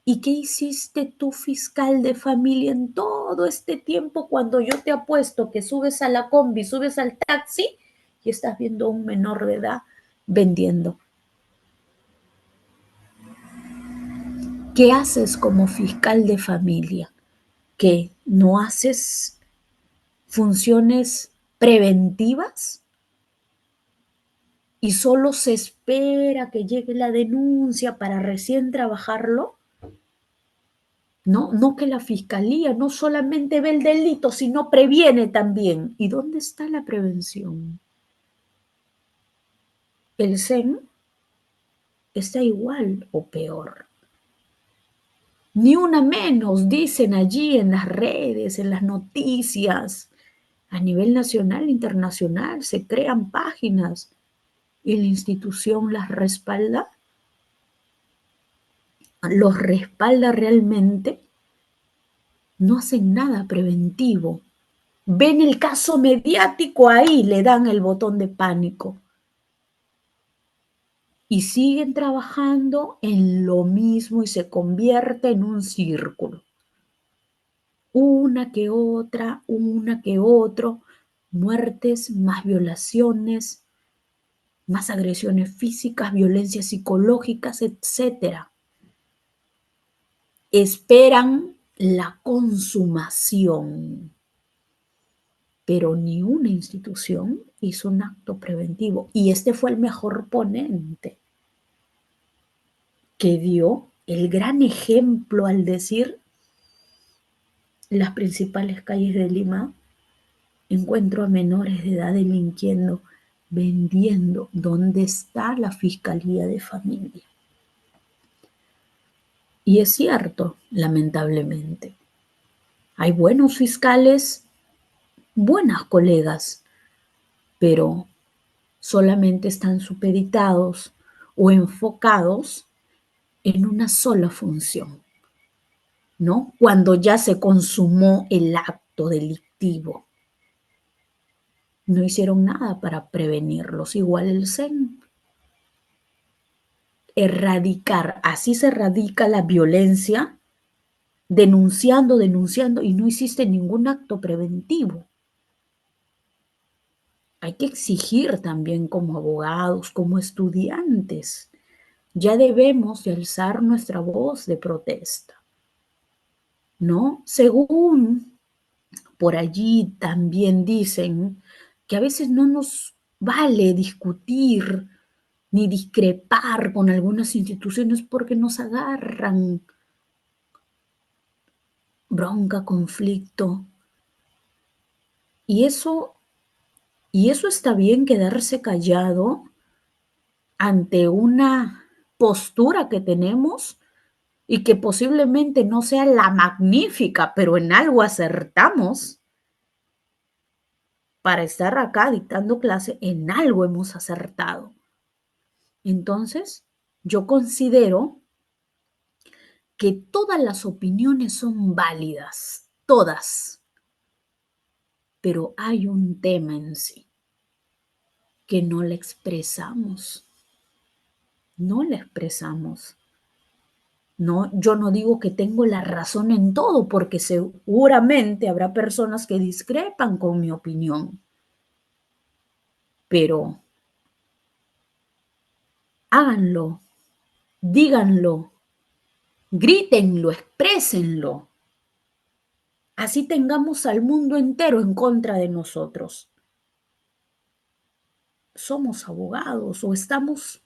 ¿Y qué hiciste tú, fiscal de familia, en todo este tiempo cuando yo te apuesto que subes a la combi, subes al taxi y estás viendo a un menor de edad vendiendo? ¿Qué haces como fiscal de familia? ¿Que no haces funciones preventivas y solo se espera que llegue la denuncia para recién trabajarlo? No, no, que la fiscalía no solamente ve el delito, sino previene también. ¿Y dónde está la prevención? El CEN está igual o peor. Ni una menos, dicen allí en las redes, en las noticias. A nivel nacional e internacional se crean páginas y la institución las respalda, los respalda realmente, no hacen nada preventivo. Ven el caso mediático ahí, le dan el botón de pánico y siguen trabajando en lo mismo y se convierte en un círculo. Una que otro, muertes, más violaciones, más agresiones físicas, violencias psicológicas, etcétera. Esperan la consumación, pero ni una institución hizo un acto preventivo. Y este fue el mejor ponente que dio el gran ejemplo al decir: las principales calles de Lima encuentro a menores de edad delinquiendo, vendiendo. ¿Dónde está la Fiscalía de Familia? Y es cierto, lamentablemente. Hay buenos fiscales, buenas colegas, pero solamente están supeditados o enfocados en una sola función, ¿no? Cuando ya se consumó el acto delictivo. No hicieron nada para prevenirlos, igual el CEN. Erradicar, así se erradica la violencia, denunciando, denunciando, y no hiciste ningún acto preventivo. Hay que exigir también como abogados, como estudiantes. Ya debemos de alzar nuestra voz de protesta, ¿no? Según por allí también dicen que a veces no nos vale discutir ni discrepar con algunas instituciones porque nos agarran bronca, conflicto. Y eso, y eso está bien, quedarse callado ante una postura que tenemos y que posiblemente no sea la magnífica, pero en algo acertamos. Para estar acá dictando clase, en algo hemos acertado. Entonces, yo considero que todas las opiniones son válidas, todas, pero hay un tema en sí que no le expresamos, no le expresamos. No, yo no digo que tengo la razón en todo, porque seguramente habrá personas que discrepan con mi opinión, pero háganlo, díganlo, grítenlo, exprésenlo. Así tengamos al mundo entero en contra de nosotros. Somos abogados o estamos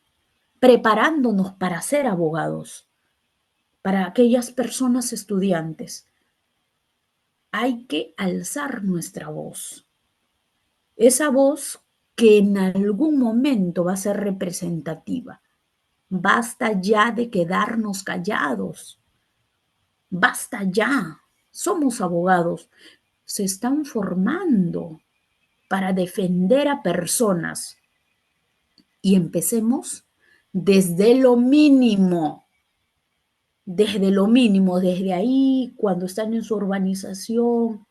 preparándonos para ser abogados, para aquellas personas estudiantes. Hay que alzar nuestra voz. Esa voz que en algún momento va a ser representativa. Basta ya de quedarnos callados. Basta ya. Somos abogados. Se están formando para defender a personas y empecemos desde lo mínimo, desde ahí, cuando están en su urbanización,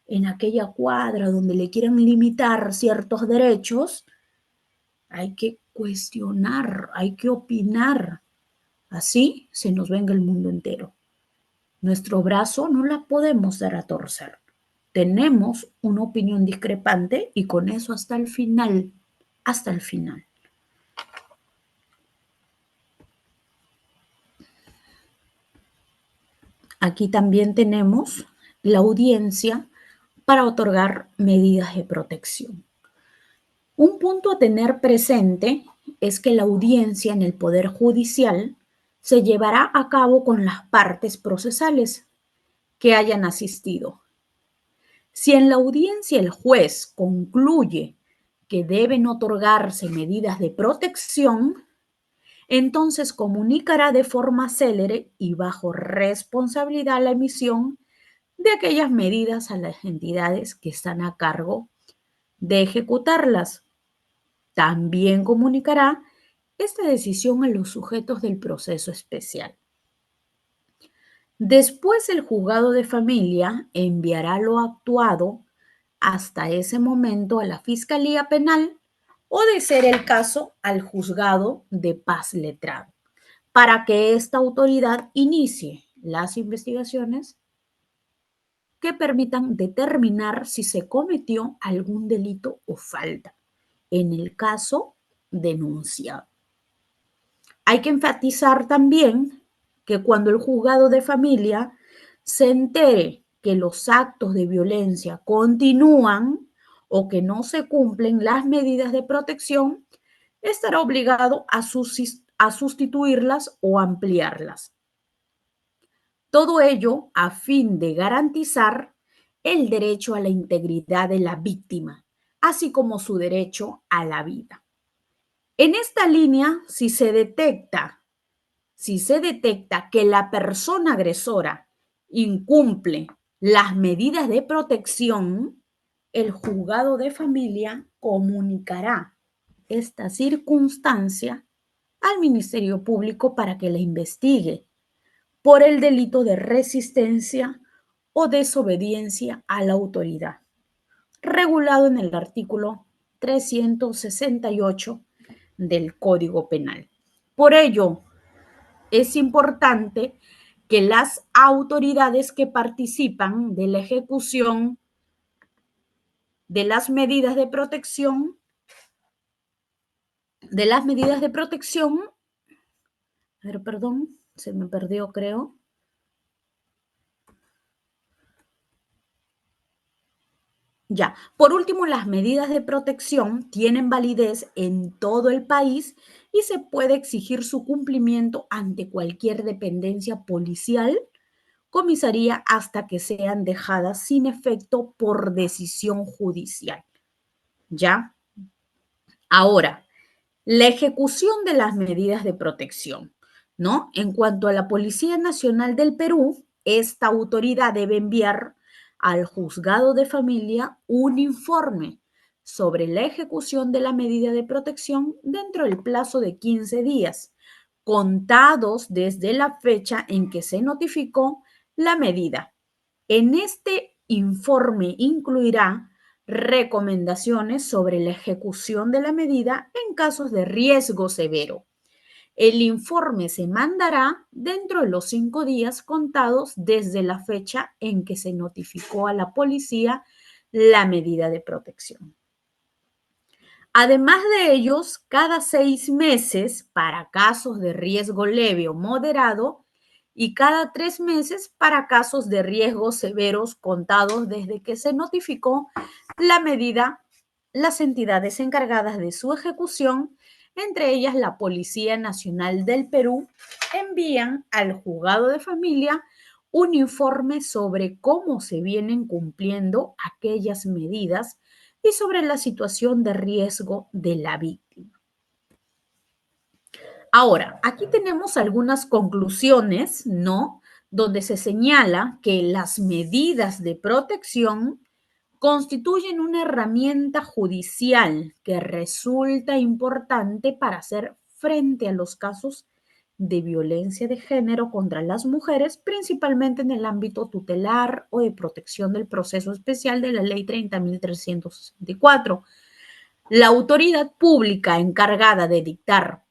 en aquella cuadra donde le quieran limitar ciertos derechos, hay que cuestionar, hay que opinar. Así se nos venga el mundo entero. Nuestro brazo no la podemos dar a torcer. Tenemos una opinión discrepante y con eso hasta el final, hasta el final. Aquí también tenemos la audiencia para otorgar medidas de protección. Un punto a tener presente es que la audiencia en el Poder Judicial se llevará a cabo con las partes procesales que hayan asistido. Si en la audiencia el juez concluye que deben otorgarse medidas de protección, entonces comunicará de forma célere y bajo responsabilidad la emisión de aquellas medidas a las entidades que están a cargo de ejecutarlas. También comunicará esta decisión a los sujetos del proceso especial. Después el juzgado de familia enviará lo actuado hasta ese momento a la Fiscalía Penal o, de ser el caso, al juzgado de paz letrado, para que esta autoridad inicie las investigaciones que permitan determinar si se cometió algún delito o falta, en el caso denunciado. Hay que enfatizar también que cuando el juzgado de familia se entere que los actos de violencia continúan o que no se cumplen las medidas de protección, estará obligado a sustituirlas o ampliarlas. Todo ello a fin de garantizar el derecho a la integridad de la víctima, así como su derecho a la vida. En esta línea, si se detecta que la persona agresora incumple las medidas de protección, el juzgado de familia comunicará esta circunstancia al Ministerio Público para que la investigue por el delito de resistencia o desobediencia a la autoridad, regulado en el artículo 368 del Código Penal. Por ello, es importante que las autoridades que participan de la ejecución de las medidas de protección, perdón, se me perdió, creo. Ya, por último, las medidas de protección tienen validez en todo el país y se puede exigir su cumplimiento ante cualquier dependencia policial, comisaría, hasta que sean dejadas sin efecto por decisión judicial. ¿Ya? Ahora, la ejecución de las medidas de protección, ¿no? En cuanto a la Policía Nacional del Perú, esta autoridad debe enviar al juzgado de familia un informe sobre la ejecución de la medida de protección dentro del plazo de 15 días, contados desde la fecha en que se notificó la medida. En este informe incluirá recomendaciones sobre la ejecución de la medida en casos de riesgo severo. El informe se mandará dentro de los 5 días contados desde la fecha en que se notificó a la policía la medida de protección. Además de ellos, cada 6 meses para casos de riesgo leve o moderado y cada 3 meses para casos de riesgo severos contados desde que se notificó la medida, las entidades encargadas de su ejecución, entre ellas la Policía Nacional del Perú, envían al juzgado de familia un informe sobre cómo se vienen cumpliendo aquellas medidas y sobre la situación de riesgo de la víctima. Ahora, aquí tenemos algunas conclusiones, ¿no? Donde se señala que las medidas de protección constituyen una herramienta judicial que resulta importante para hacer frente a los casos de violencia de género contra las mujeres, principalmente en el ámbito tutelar o de protección del proceso especial de la Ley 30.364. La autoridad pública encargada de dictar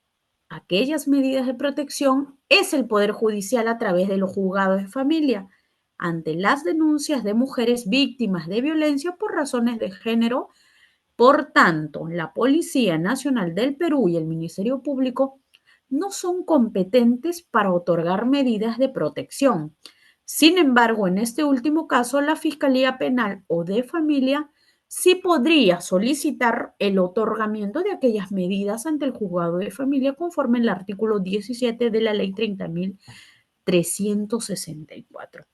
aquellas medidas de protección es el Poder Judicial a través de los juzgados de familia ante las denuncias de mujeres víctimas de violencia por razones de género. Por tanto, la Policía Nacional del Perú y el Ministerio Público no son competentes para otorgar medidas de protección. Sin embargo, en este último caso, la Fiscalía Penal o de Familia sí podría solicitar el otorgamiento de aquellas medidas ante el juzgado de familia conforme el artículo 17 de la Ley 30.364.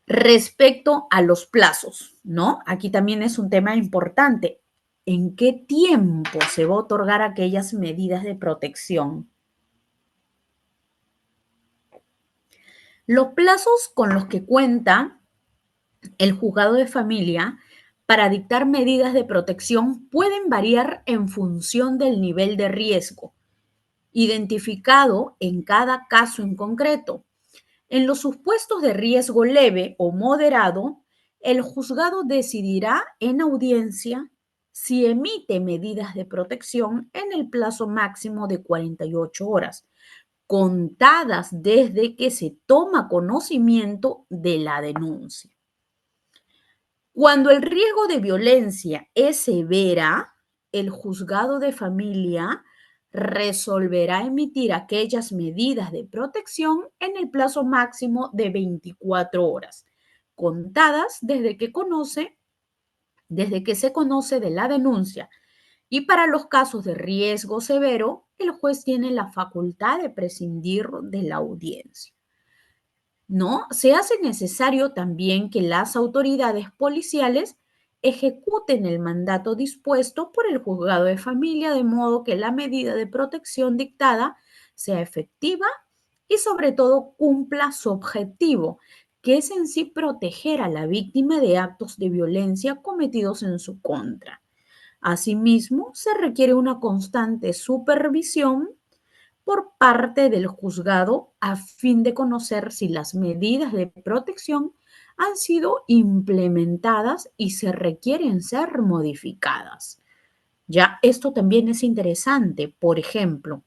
Respecto a los plazos, ¿no? Aquí también es un tema importante. ¿En qué tiempo se va a otorgar aquellas medidas de protección? Los plazos con los que cuenta el juzgado de familia para dictar medidas de protección pueden variar en función del nivel de riesgo identificado en cada caso en concreto. En los supuestos de riesgo leve o moderado, el juzgado decidirá en audiencia si emite medidas de protección en el plazo máximo de 48 horas, contadas desde que se toma conocimiento de la denuncia. Cuando el riesgo de violencia es severa, el juzgado de familia resolverá emitir aquellas medidas de protección en el plazo máximo de 24 horas, contadas desde que se conoce de la denuncia. Y para los casos de riesgo severo, el juez tiene la facultad de prescindir de la audiencia. ¿No? Se hace necesario también que las autoridades policiales ejecuten el mandato dispuesto por el juzgado de familia, de modo que la medida de protección dictada sea efectiva y sobre todo cumpla su objetivo, que es en sí proteger a la víctima de actos de violencia cometidos en su contra. Asimismo, se requiere una constante supervisión por parte del juzgado a fin de conocer si las medidas de protección han sido implementadas y se requieren ser modificadas. Ya esto también es interesante. Por ejemplo,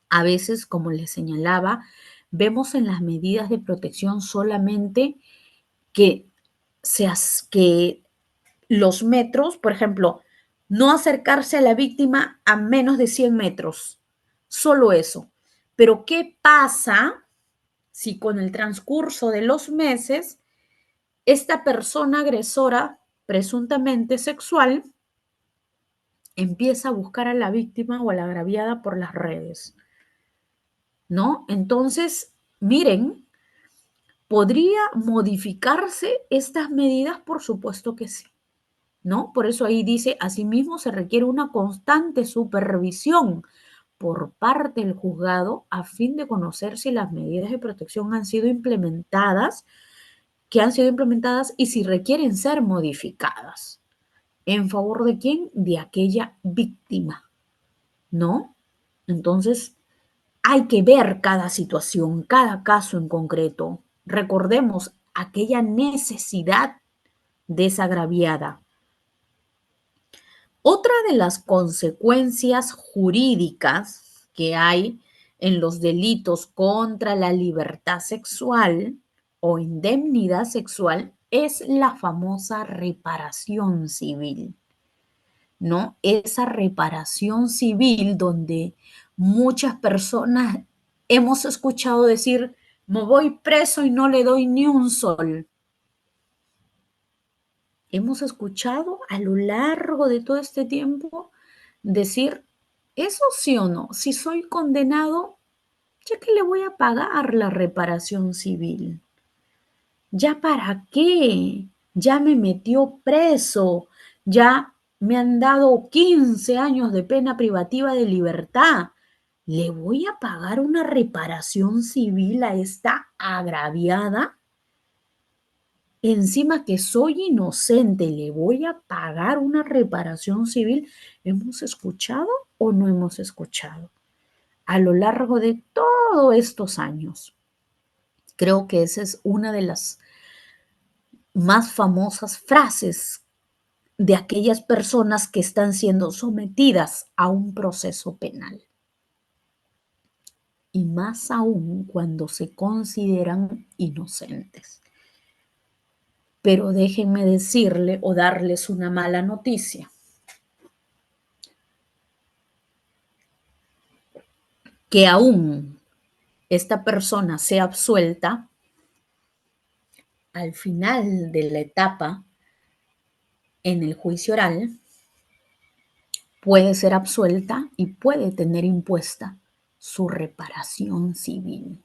a veces, como les señalaba, vemos en las medidas de protección solamente que, que los metros, por ejemplo, no acercarse a la víctima a menos de 100 metros, solo eso. Pero ¿qué pasa si con el transcurso de los meses esta persona agresora, presuntamente sexual, empieza a buscar a la víctima o a la agraviada por las redes? ¿No? Entonces, miren, ¿podría modificarse estas medidas? Por supuesto que sí. ¿No? Por eso ahí dice, asimismo se requiere una constante supervisión por parte del juzgado a fin de conocer si las medidas de protección han sido implementadas, que han sido implementadas y si requieren ser modificadas. ¿En favor de quién? De aquella víctima, ¿no? Entonces, hay que ver cada situación, cada caso en concreto. Recordemos aquella necesidad desagraviada. Otra de las consecuencias jurídicas que hay en los delitos contra la libertad sexual o indemnidad sexual es la famosa reparación civil, ¿no? Esa reparación civil donde muchas personas hemos escuchado decir, me voy preso y no le doy ni un sol. Hemos escuchado a lo largo de todo este tiempo decir, ¿eso sí o no? Si soy condenado, ¿ya que le voy a pagar la reparación civil? ¿Ya para qué? Ya me metió preso, ya me han dado 15 años de pena privativa de libertad. ¿Le voy a pagar una reparación civil a esta agraviada? Encima que soy inocente, le voy a pagar una reparación civil. ¿Hemos escuchado o no hemos escuchado? A lo largo de todos estos años. Creo que esa es una de las más famosas frases de aquellas personas que están siendo sometidas a un proceso penal. Y más aún cuando se consideran inocentes. Pero déjenme decirle o darles una mala noticia. Que aún esta persona sea absuelta, al final de la etapa en el juicio oral, puede ser absuelta y puede tener impuesta su reparación civil.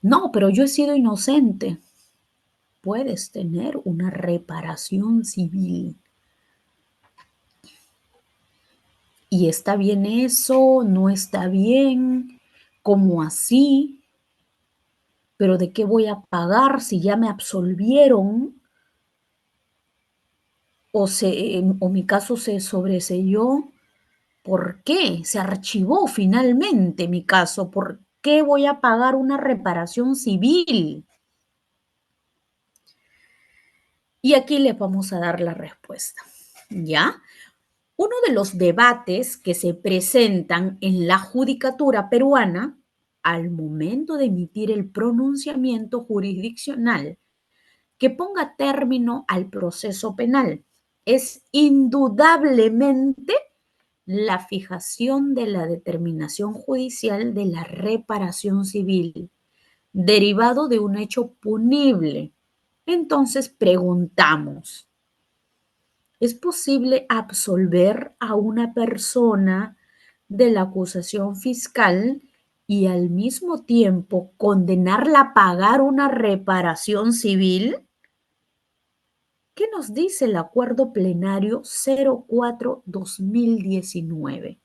No, pero yo he sido inocente. Puedes tener una reparación civil. ¿Y está bien eso? ¿No está bien? ¿Cómo así? ¿Pero de qué voy a pagar si ya me absolvieron? ¿O mi caso se sobreseyó? ¿Por qué? Se archivó finalmente mi caso. ¿Por qué voy a pagar una reparación civil? Y aquí les vamos a dar la respuesta. ¿Ya? Uno de los debates que se presentan en la judicatura peruana al momento de emitir el pronunciamiento jurisdiccional que ponga término al proceso penal es indudablemente la fijación de la determinación judicial de la reparación civil derivado de un hecho punible. Entonces preguntamos, ¿es posible absolver a una persona de la acusación fiscal y al mismo tiempo condenarla a pagar una reparación civil? ¿Qué nos dice el Acuerdo Plenario 04-2019?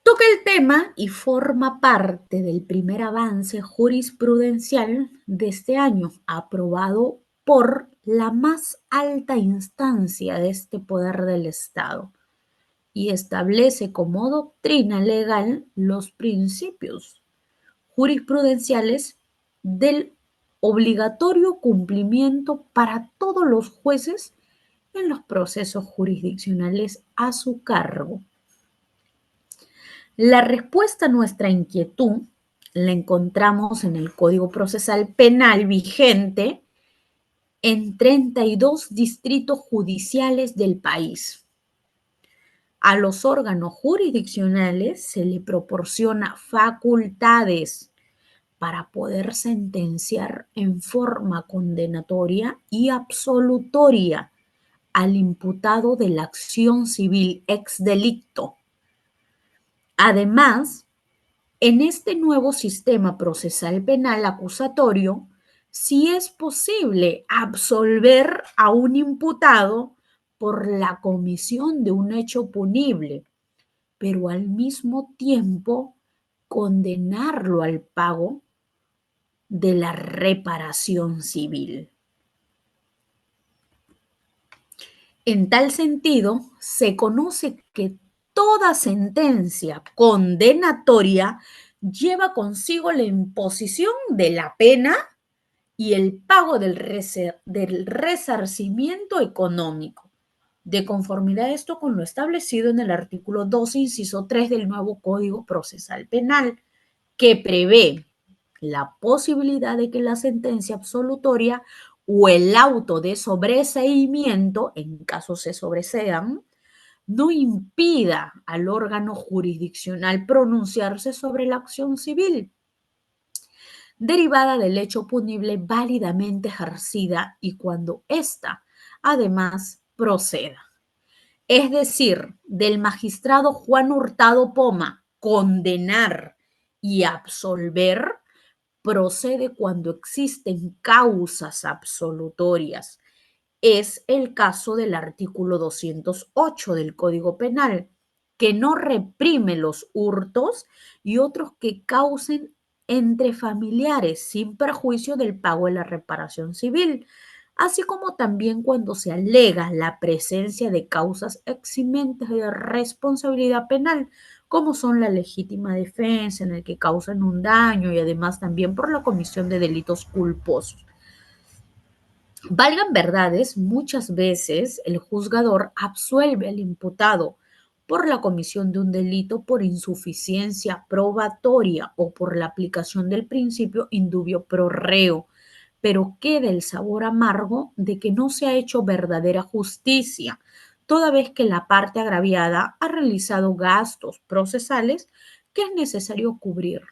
Toca el tema y forma parte del primer avance jurisprudencial de este año, aprobado por la más alta instancia de este poder del Estado, y establece como doctrina legal los principios jurisprudenciales del obligatorio cumplimiento para todos los jueces en los procesos jurisdiccionales a su cargo. La respuesta a nuestra inquietud la encontramos en el Código Procesal Penal vigente en 32 distritos judiciales del país. A los órganos jurisdiccionales se le proporciona facultades para poder sentenciar en forma condenatoria y absolutoria al imputado de la acción civil ex delicto. Además, en este nuevo sistema procesal penal acusatorio, sí es posible absolver a un imputado por la comisión de un hecho punible, pero al mismo tiempo condenarlo al pago de la reparación civil. En tal sentido, se conoce que toda sentencia condenatoria lleva consigo la imposición de la pena y el pago del resarcimiento económico, de conformidad a esto con lo establecido en el artículo 2, inciso 3 del nuevo Código Procesal Penal, que prevé la posibilidad de que la sentencia absolutoria o el auto de sobreseimiento, en caso se sobresean, no impida al órgano jurisdiccional pronunciarse sobre la acción civil derivada del hecho punible válidamente ejercida y cuando ésta, además, proceda. Es decir, del magistrado Juan Hurtado Poma condenar y absolver procede cuando existen causas absolutorias. Es el caso del artículo 208 del Código Penal, que no reprime los hurtos y otros que causen entre familiares sin perjuicio del pago de la reparación civil, así como también cuando se alega la presencia de causas eximentes de responsabilidad penal, como son la legítima defensa, en el que causan un daño y además también por la comisión de delitos culposos. Valgan verdades, muchas veces el juzgador absuelve al imputado por la comisión de un delito por insuficiencia probatoria o por la aplicación del principio indubio pro reo, pero queda el sabor amargo de que no se ha hecho verdadera justicia, toda vez que la parte agraviada ha realizado gastos procesales que es necesario cubrir.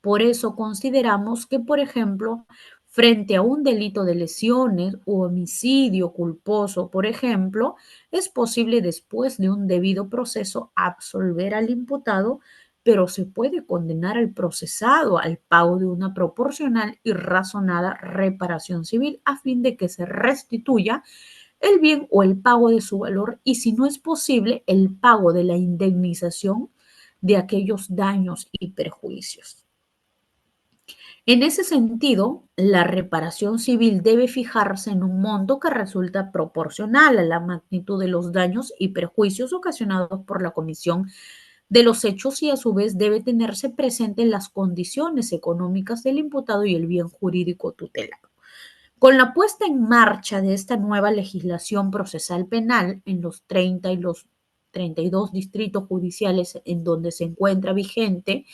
Por eso consideramos que, por ejemplo, frente a un delito de lesiones u homicidio culposo, por ejemplo, es posible después de un debido proceso absolver al imputado, pero se puede condenar al procesado al pago de una proporcional y razonada reparación civil a fin de que se restituya el bien o el pago de su valor y, si no es posible, el pago de la indemnización de aquellos daños y perjuicios. En ese sentido, la reparación civil debe fijarse en un monto que resulta proporcional a la magnitud de los daños y perjuicios ocasionados por la comisión de los hechos y, a su vez, debe tenerse presente las condiciones económicas del imputado y el bien jurídico tutelado. Con la puesta en marcha de esta nueva legislación procesal penal en los 30 y los 32 distritos judiciales en donde se encuentra vigente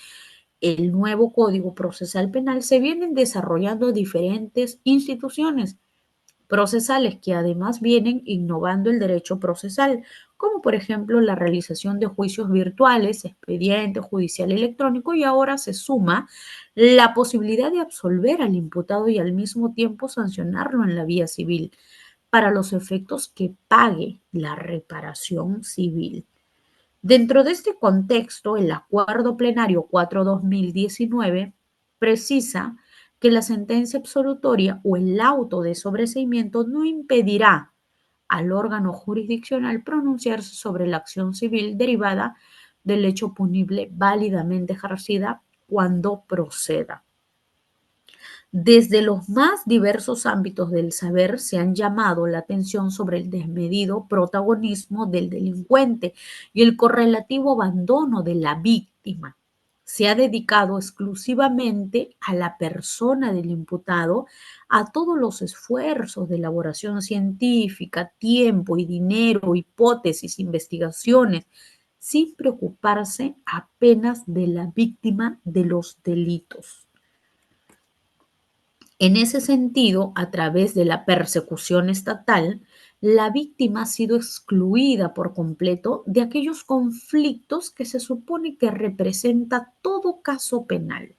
el nuevo Código Procesal Penal, se vienen desarrollando diferentes instituciones procesales que además vienen innovando el derecho procesal, como por ejemplo la realización de juicios virtuales, expediente judicial electrónico, y ahora se suma la posibilidad de absolver al imputado y al mismo tiempo sancionarlo en la vía civil para los efectos que pague la reparación civil. Dentro de este contexto, el Acuerdo Plenario 4/2019 precisa que la sentencia absolutoria o el auto de sobreseimiento no impedirá al órgano jurisdiccional pronunciarse sobre la acción civil derivada del hecho punible válidamente ejercida cuando proceda. Desde los más diversos ámbitos del saber se han llamado la atención sobre el desmedido protagonismo del delincuente y el correlativo abandono de la víctima. Se ha dedicado exclusivamente a la persona del imputado a todos los esfuerzos de elaboración científica, tiempo y dinero, hipótesis, investigaciones, sin preocuparse apenas de la víctima de los delitos. En ese sentido, a través de la persecución estatal, la víctima ha sido excluida por completo de aquellos conflictos que se supone que representa todo caso penal,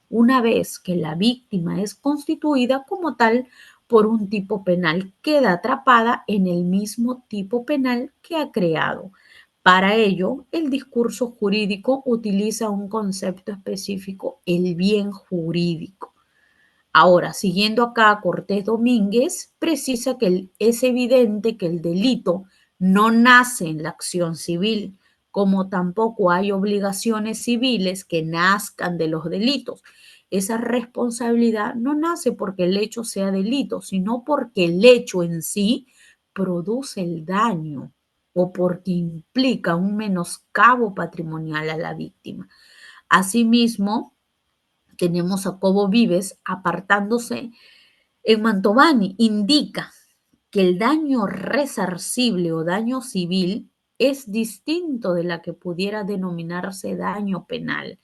una vez que la víctima es constituida como tal por un tipo penal, queda atrapada en el mismo tipo penal que ha creado. Para ello, el discurso jurídico utiliza un concepto específico, el bien jurídico. Ahora, siguiendo acá, Cortés Domínguez precisa que es evidente que el delito no nace en la acción civil, como tampoco hay obligaciones civiles que nazcan de los delitos. Esa responsabilidad no nace porque el hecho sea delito, sino porque el hecho en sí produce el daño o porque implica un menoscabo patrimonial a la víctima. Asimismo, tenemos a Cobo Vives apartándose en Mantovani, indica que el daño resarcible o daño civil es distinto de la que pudiera denominarse daño penal.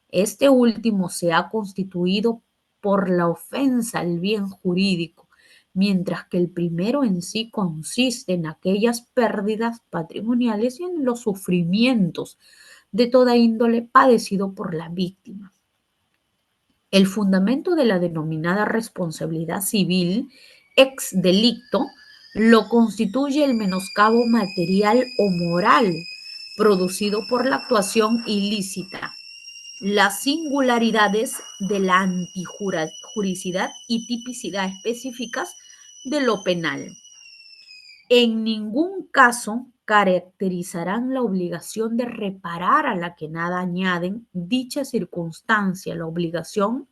Este último se ha constituido por la ofensa al bien jurídico, mientras que el primero en sí consiste en aquellas pérdidas patrimoniales y en los sufrimientos de toda índole padecido por la víctima. El fundamento de la denominada responsabilidad civil ex delicto lo constituye el menoscabo material o moral producido por la actuación ilícita, las singularidades de la antijuricidad y tipicidad específicas de lo penal. En ningún caso caracterizarán la obligación de reparar, a la que nada añaden dicha circunstancia. La obligación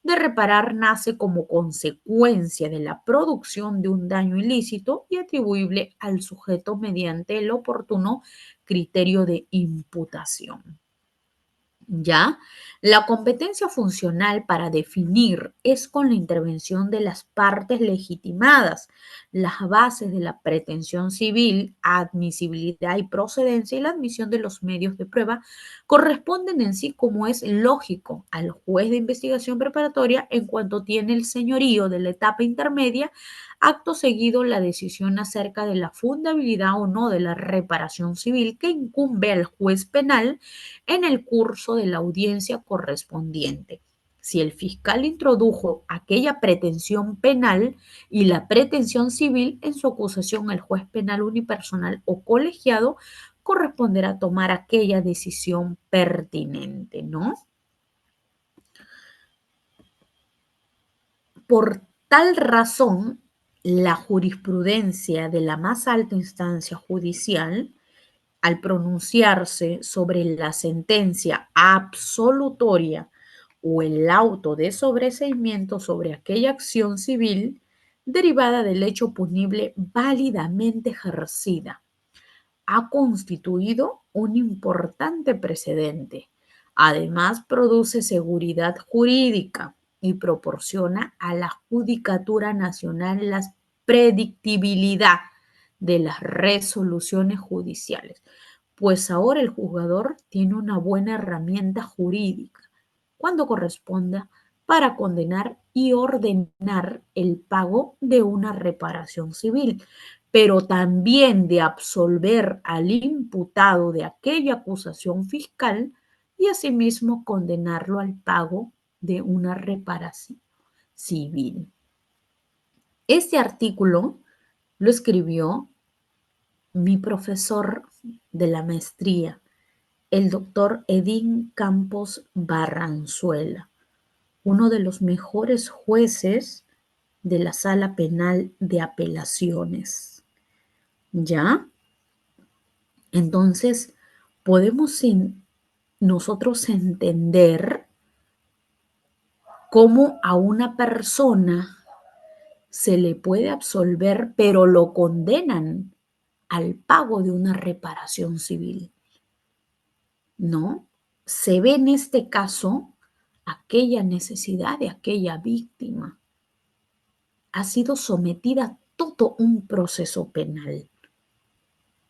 de reparar nace como consecuencia de la producción de un daño ilícito y atribuible al sujeto mediante el oportuno criterio de imputación. ¿Ya? La competencia funcional para definir es con la intervención de las partes legitimadas. Las bases de la pretensión civil, admisibilidad y procedencia y la admisión de los medios de prueba corresponden en sí, como es lógico, al juez de investigación preparatoria en cuanto tiene el señorío de la etapa intermedia. Acto seguido, la decisión acerca de la fundabilidad o no de la reparación civil que incumbe al juez penal en el curso de la audiencia correspondiente. Si el fiscal introdujo aquella pretensión penal y la pretensión civil en su acusación, el juez penal unipersonal o colegiado corresponderá tomar aquella decisión pertinente, ¿no? Por tal razón, la jurisprudencia de la más alta instancia judicial, al pronunciarse sobre la sentencia absolutoria o el auto de sobreseimiento sobre aquella acción civil derivada del hecho punible válidamente ejercida, ha constituido un importante precedente. Además, produce seguridad jurídica y proporciona a la Judicatura Nacional la predictibilidad de las resoluciones judiciales, pues ahora el juzgador tiene una buena herramienta jurídica cuando corresponda para condenar y ordenar el pago de una reparación civil, pero también de absolver al imputado de aquella acusación fiscal y asimismo condenarlo al pago de una reparación civil. Este artículo lo escribió mi profesor de la maestría, el doctor Edín Campos Barranzuela, uno de los mejores jueces de la Sala Penal de Apelaciones. ¿Ya? Entonces, podemos nosotros entender cómo a una persona se le puede absolver, pero lo condenan al pago de una reparación civil, ¿no? Se ve en este caso aquella necesidad de aquella víctima. Ha sido sometida a todo un proceso penal.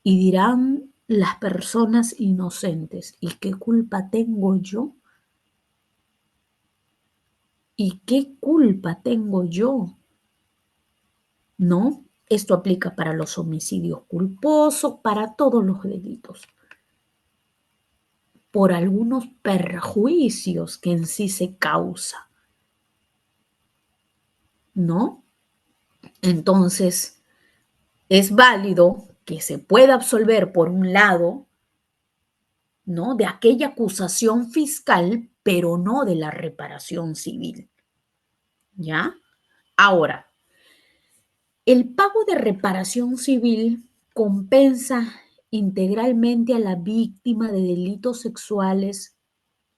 Y dirán las personas inocentes, ¿y qué culpa tengo yo? ¿Y qué culpa tengo yo? ¿No? Esto aplica para los homicidios culposos, para todos los delitos, por algunos perjuicios que en sí se causa, ¿no? Entonces, es válido que se pueda absolver por un lado, ¿no? De aquella acusación fiscal, pero no de la reparación civil, ¿ya? Ahora, el pago de reparación civil compensa integralmente a la víctima de delitos sexuales.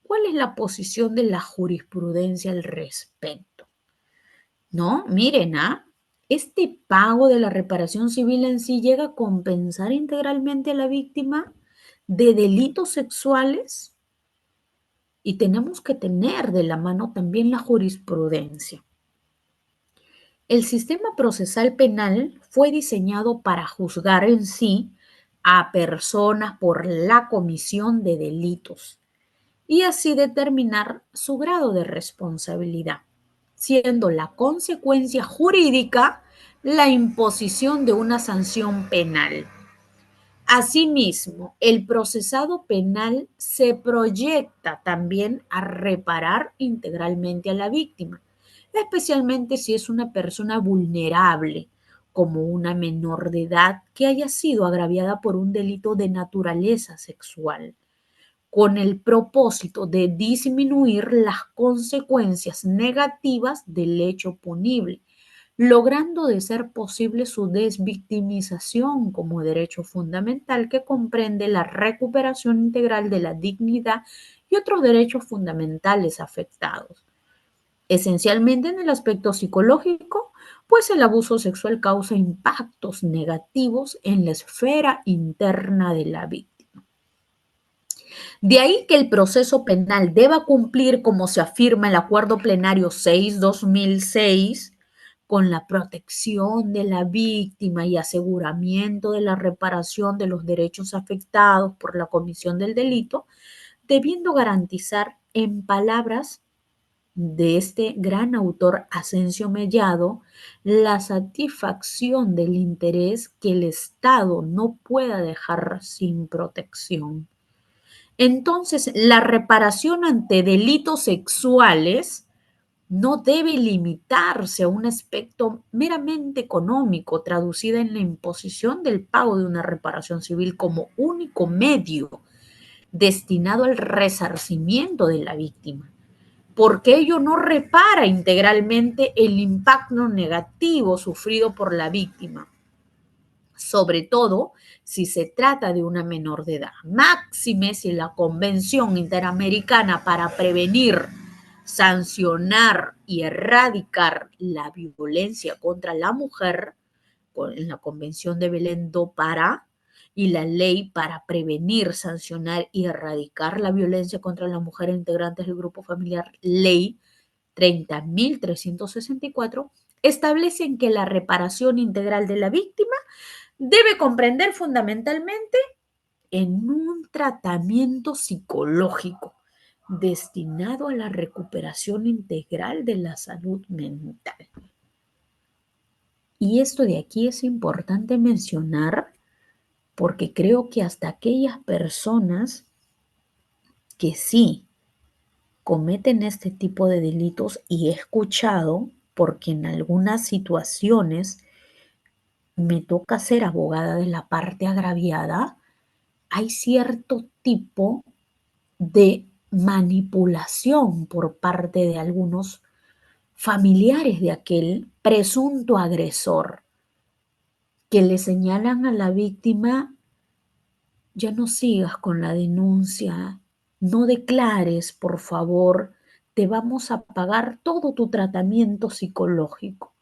¿Cuál es la posición de la jurisprudencia al respecto? No, miren, este pago de la reparación civil en sí llega a compensar integralmente a la víctima de delitos sexuales y tenemos que tener de la mano también la jurisprudencia. El sistema procesal penal fue diseñado para juzgar en sí a personas por la comisión de delitos y así determinar su grado de responsabilidad, siendo la consecuencia jurídica la imposición de una sanción penal. Asimismo, el procesado penal se proyecta también a reparar integralmente a la víctima, especialmente si es una persona vulnerable, como una menor de edad que haya sido agraviada por un delito de naturaleza sexual, con el propósito de disminuir las consecuencias negativas del hecho punible, logrando de ser posible su desvictimización como derecho fundamental que comprende la recuperación integral de la dignidad y otros derechos fundamentales afectados. Esencialmente en el aspecto psicológico, pues el abuso sexual causa impactos negativos en la esfera interna de la víctima. De ahí que el proceso penal deba cumplir, como se afirma en el Acuerdo Plenario 6/2006, con la protección de la víctima y aseguramiento de la reparación de los derechos afectados por la comisión del delito, debiendo garantizar, en palabras de este gran autor Asensio Mellado, la satisfacción del interés que el Estado no pueda dejar sin protección. Entonces, la reparación ante delitos sexuales no debe limitarse a un aspecto meramente económico, traducida en la imposición del pago de una reparación civil como único medio destinado al resarcimiento de la víctima. porque ello no repara integralmente el impacto negativo sufrido por la víctima, sobre todo si se trata de una menor de edad. Máxime si la Convención Interamericana para prevenir, sancionar y erradicar la violencia contra la mujer, en la Convención de Belén do Pará, y la ley para prevenir, sancionar y erradicar la violencia contra la mujer e integrantes del grupo familiar, ley 30.364, establecen que la reparación integral de la víctima debe comprender fundamentalmente en un tratamiento psicológico destinado a la recuperación integral de la salud mental. Y esto de aquí es importante mencionar porque creo que hasta aquellas personas que sí cometen este tipo de delitos, y he escuchado, porque en algunas situaciones me toca ser abogada de la parte agraviada, hay cierto tipo de manipulación por parte de algunos familiares de aquel presunto agresor que le señalan a la víctima: ya no sigas con la denuncia, no declares, por favor, te vamos a pagar todo tu tratamiento psicológico.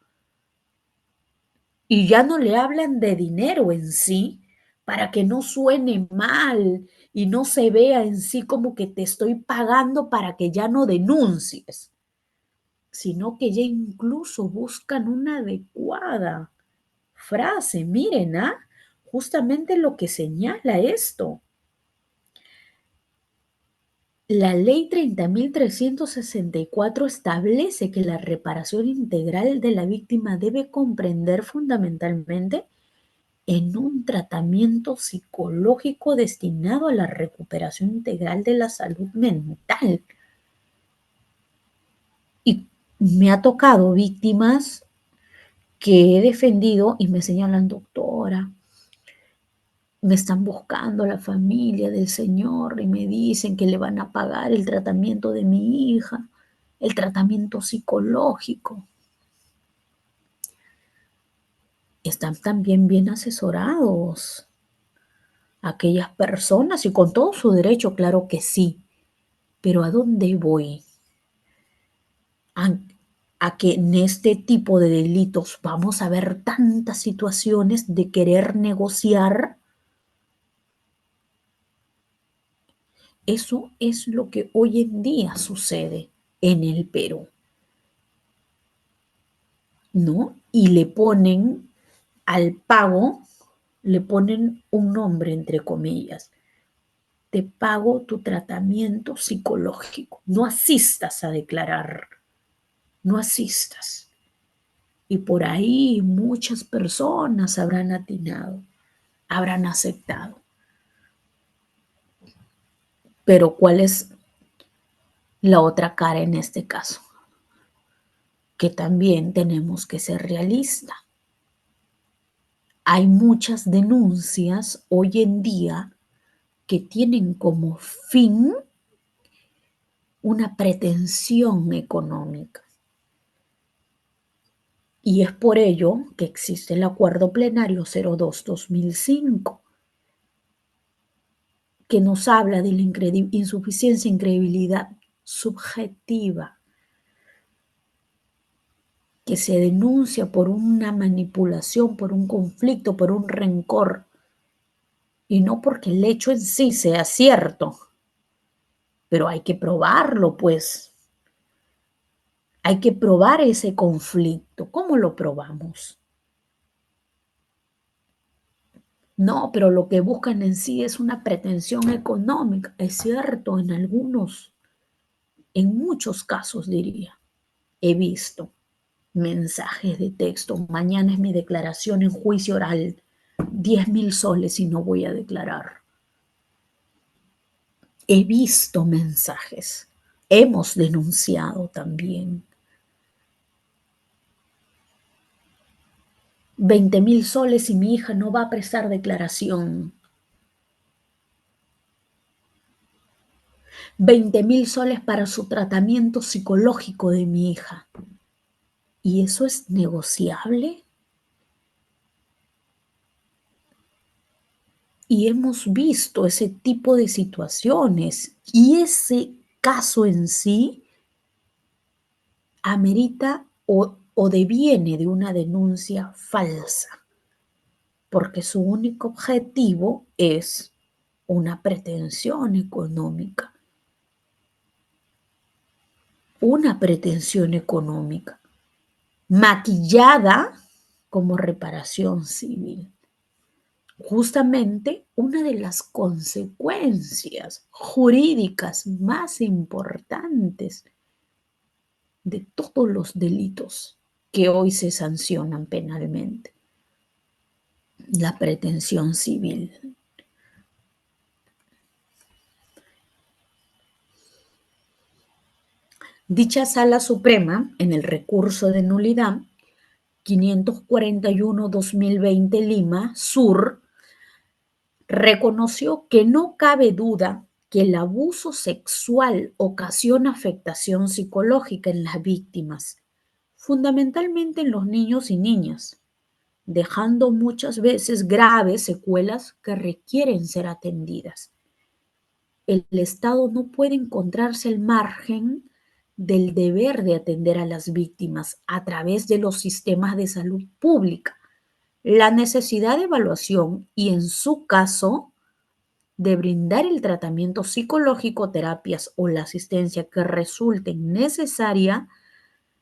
Y ya no le hablan de dinero en sí, para que no suene mal y no se vea en sí como que te estoy pagando para que ya no denuncies, sino que ya incluso buscan una adecuada frase. Miren, justamente lo que señala esto. La ley 30.364 establece que la reparación integral de la víctima debe comprender fundamentalmente en un tratamiento psicológico destinado a la recuperación integral de la salud mental. Y me ha tocado víctimas que he defendido y me señalan: doctora, me están buscando la familia del señor y me dicen que le van a pagar el tratamiento de mi hija, el tratamiento psicológico. Están también bien asesorados aquellas personas y con todo su derecho, claro que sí. Pero ¿a dónde voy? A que en este tipo de delitos vamos a ver tantas situaciones de querer negociar. Eso es lo que hoy en día sucede en el Perú, ¿no? Y le ponen al pago, le ponen un nombre entre comillas: te pago tu tratamiento psicológico, no asistas a declarar, no asistas. Y por ahí muchas personas habrán atinado, habrán aceptado. Pero ¿cuál es la otra cara en este caso? Que también tenemos que ser realistas. Hay muchas denuncias hoy en día que tienen como fin una pretensión económica. Y es por ello que existe el Acuerdo Plenario 02/2005, que nos habla de la insuficiencia e incredibilidad subjetiva, que se denuncia por una manipulación, por un conflicto, por un rencor, y no porque el hecho en sí sea cierto, pero hay que probarlo, pues. Hay que probar ese conflicto. ¿Cómo lo probamos? No, pero lo que buscan en sí es una pretensión económica. Es cierto, en muchos casos diría, he visto mensajes de texto: mañana es mi declaración en juicio oral, 10.000 soles y no voy a declarar. He visto mensajes, hemos denunciado también. 20.000 soles y mi hija no va a prestar declaración. 20.000 soles para su tratamiento psicológico de mi hija. ¿Y eso es negociable? Y hemos visto ese tipo de situaciones y ese caso en sí amerita o deviene de una denuncia falsa, porque su único objetivo es una pretensión económica, maquillada como reparación civil. Justamente una de las consecuencias jurídicas más importantes de todos los delitos que hoy se sancionan penalmente, la pretensión civil. Dicha Sala Suprema, en el recurso de nulidad 541-2020 Lima Sur, reconoció que no cabe duda que el abuso sexual ocasiona afectación psicológica en las víctimas, fundamentalmente en los niños y niñas, dejando muchas veces graves secuelas que requieren ser atendidas. El Estado no puede encontrarse al margen del deber de atender a las víctimas a través de los sistemas de salud pública, la necesidad de evaluación y, en su caso, de brindar el tratamiento psicológico, terapias o la asistencia que resulten necesaria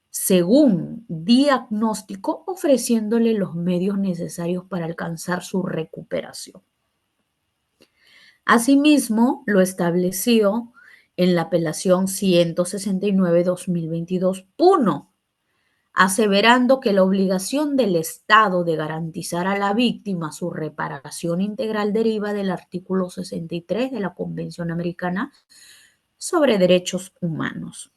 según diagnóstico, ofreciéndole los medios necesarios para alcanzar su recuperación. Asimismo, lo establecido en la apelación 169-2022-1, aseverando que la obligación del Estado de garantizar a la víctima su reparación integral deriva del artículo 63 de la Convención Americana sobre Derechos Humanos.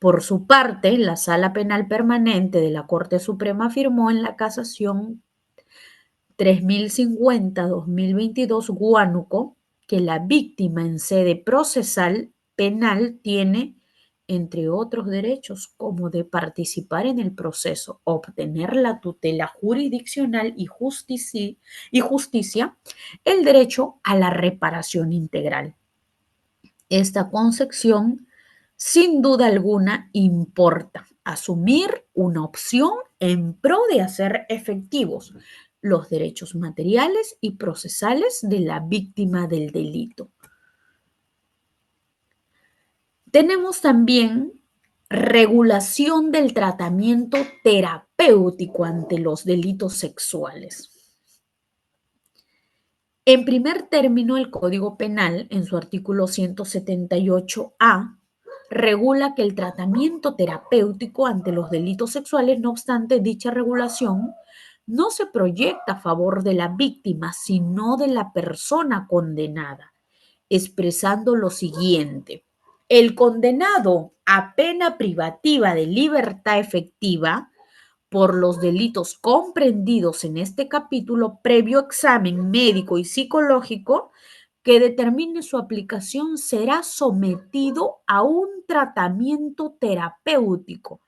Por su parte, la Sala Penal Permanente de la Corte Suprema afirmó en la casación 3050-2022 Huánuco que la víctima en sede procesal penal tiene, entre otros derechos, como de participar en el proceso, obtener la tutela jurisdiccional y justicia, el derecho a la reparación integral. Esta concepción, sin duda alguna, importa asumir una opción en pro de hacer efectivos los derechos materiales y procesales de la víctima del delito. Tenemos también regulación del tratamiento terapéutico ante los delitos sexuales. En primer término, el Código Penal, en su artículo 178A, regula que el tratamiento terapéutico ante los delitos sexuales, no obstante, dicha regulación no se proyecta a favor de la víctima, sino de la persona condenada, expresando lo siguiente: el condenado a pena privativa de libertad efectiva por los delitos comprendidos en este capítulo, previo examen médico y psicológico que determine su aplicación, será sometido a un tratamiento terapéutico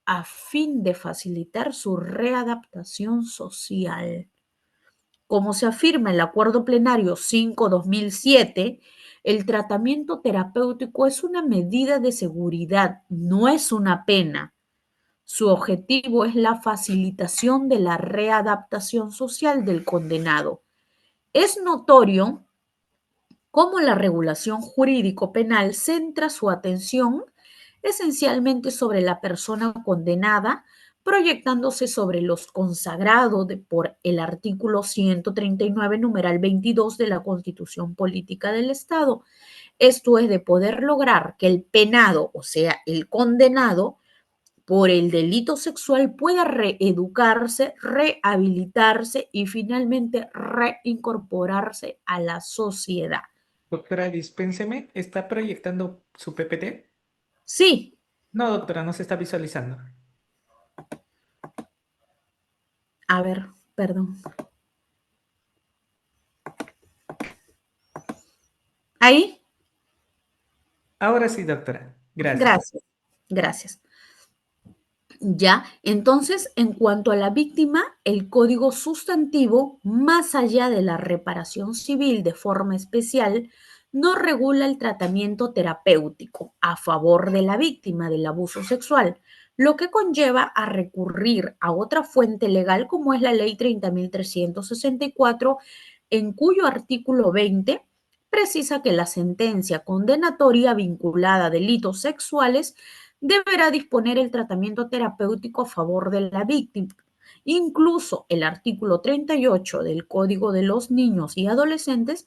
a fin de facilitar su readaptación social. Como se afirma en el Acuerdo Plenario 5/2007, el tratamiento terapéutico es una medida de seguridad, no es una pena. Su objetivo es la facilitación de la readaptación social del condenado. Es notorio cómo la regulación jurídico-penal centra su atención esencialmente sobre la persona condenada, proyectándose sobre los consagrados por el artículo 139, numeral 22 de la Constitución Política del Estado. Esto es de poder lograr que el penado, o sea, el condenado, por el delito sexual pueda reeducarse, rehabilitarse y finalmente reincorporarse a la sociedad. Doctora, dispénseme, ¿está proyectando su PPT? Sí, No, doctora, no se está visualizando. a ver, perdón. ¿Ahí? Ahora sí, doctora. Gracias. Gracias, gracias. Ya, entonces, en cuanto a la víctima, el código sustantivo, más allá de la reparación civil de forma especial, no regula el tratamiento terapéutico a favor de la víctima del abuso sexual, lo que conlleva a recurrir a otra fuente legal como es la Ley 30.364, en cuyo artículo 20 precisa que la sentencia condenatoria vinculada a delitos sexuales deberá disponer el tratamiento terapéutico a favor de la víctima. Incluso el artículo 38 del Código de los Niños y Adolescentes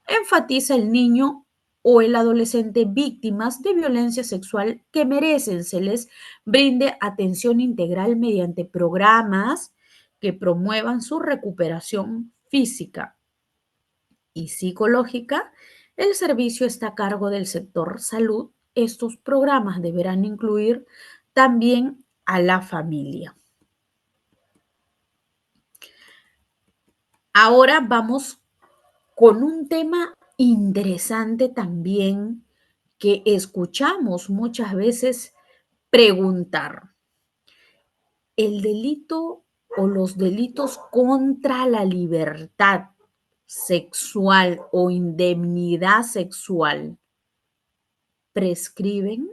enfatiza el niño o el adolescente víctimas de violencia sexual que merecen se les brinde atención integral mediante programas que promuevan su recuperación física y psicológica. El servicio está a cargo del sector salud. Estos programas deberán incluir también a la familia. Ahora vamos con un tema interesante también que escuchamos muchas veces preguntar. ¿El delito o los delitos contra la libertad sexual o indemnidad sexual prescriben?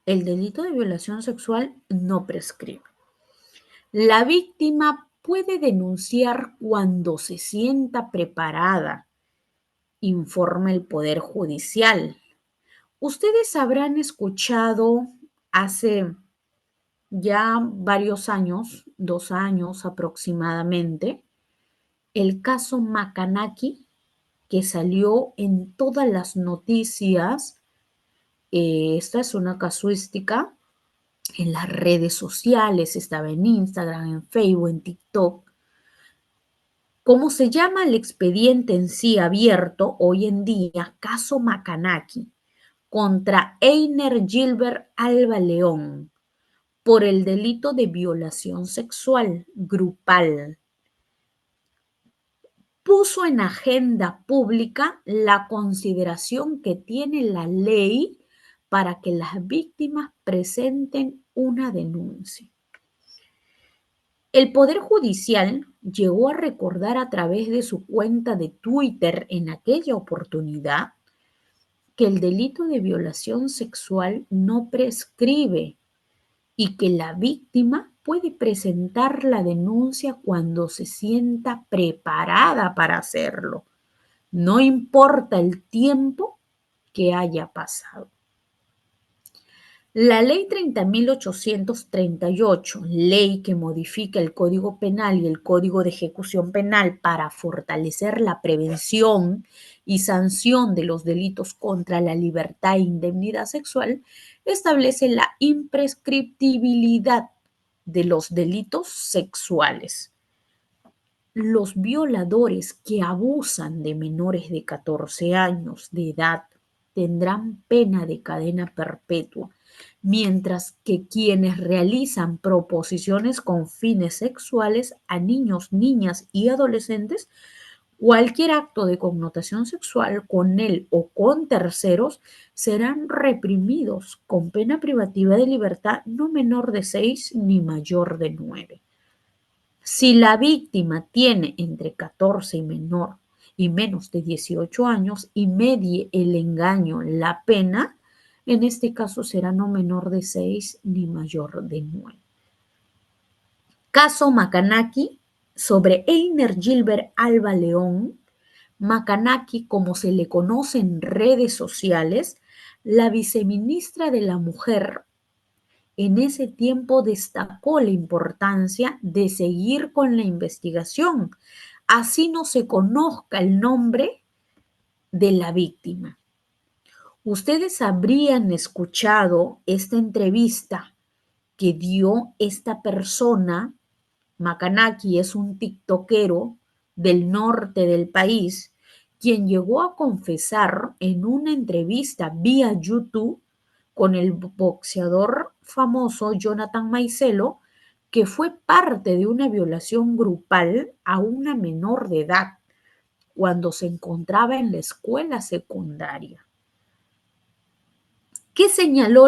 El delito de violación sexual no prescribe. La víctima puede denunciar cuando se sienta preparada, informa el Poder Judicial. Ustedes habrán escuchado hace ya varios años, 2 años aproximadamente, el caso Macanaki, que salió en todas las noticias. Esta es una casuística en las redes sociales, estaba en Instagram, en Facebook, en TikTok. ¿Cómo se llama el expediente en sí abierto hoy en día? Caso Macanaki contra Einer Gilbert Alba León por el delito de violación sexual grupal. Puso en agenda pública la consideración que tiene la ley para que las víctimas presenten una denuncia. El Poder Judicial llegó a recordar a través de su cuenta de Twitter en aquella oportunidad que el delito de violación sexual no prescribe y que la víctima puede presentar la denuncia cuando se sienta preparada para hacerlo. No importa el tiempo que haya pasado. La Ley 30.838, ley que modifica el Código Penal y el Código de Ejecución Penal para fortalecer la prevención y sanción de los delitos contra la libertad e indemnidad sexual, establece la imprescriptibilidad de los delitos sexuales. Los violadores que abusan de menores de 14 años de edad tendrán pena de cadena perpetua, mientras que quienes realizan proposiciones con fines sexuales a niños, niñas y adolescentes, cualquier acto de connotación sexual con él o con terceros, serán reprimidos con pena privativa de libertad no menor de 6 ni mayor de 9. Si la víctima tiene entre 14 y menos de 18 años y medie el engaño la pena, en este caso será no menor de 6 ni mayor de 9. Caso Macanaki sobre Einer Gilbert Alba León. Macanaki, como se le conoce en redes sociales, la viceministra de la Mujer en ese tiempo destacó la importancia de seguir con la investigación, así no se conozca el nombre de la víctima. Ustedes habrían escuchado esta entrevista que dio esta persona. Macanaki es un tiktokero del norte del país, quien llegó a confesar en una entrevista vía YouTube con el boxeador famoso Jonathan Maicelo, que fue parte de una violación grupal a una menor de edad, cuando se encontraba en la escuela secundaria. ¿Qué señaló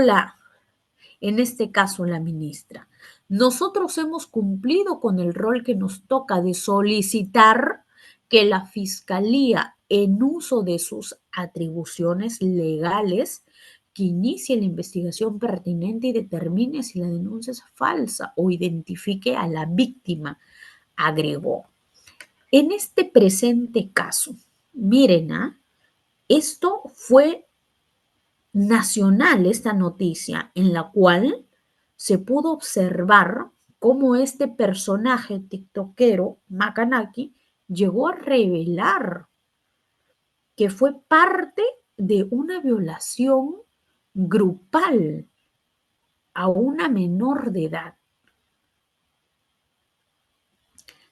en este caso la ministra? Nosotros hemos cumplido con el rol que nos toca de solicitar que la Fiscalía, en uso de sus atribuciones legales, que inicie la investigación pertinente y determine si la denuncia es falsa o identifique a la víctima, agregó. En este presente caso, miren, esto fue nacional, esta noticia, en la cual se pudo observar cómo este personaje tiktokero, Macanaki, llegó a revelar que fue parte de una violación grupal a una menor de edad.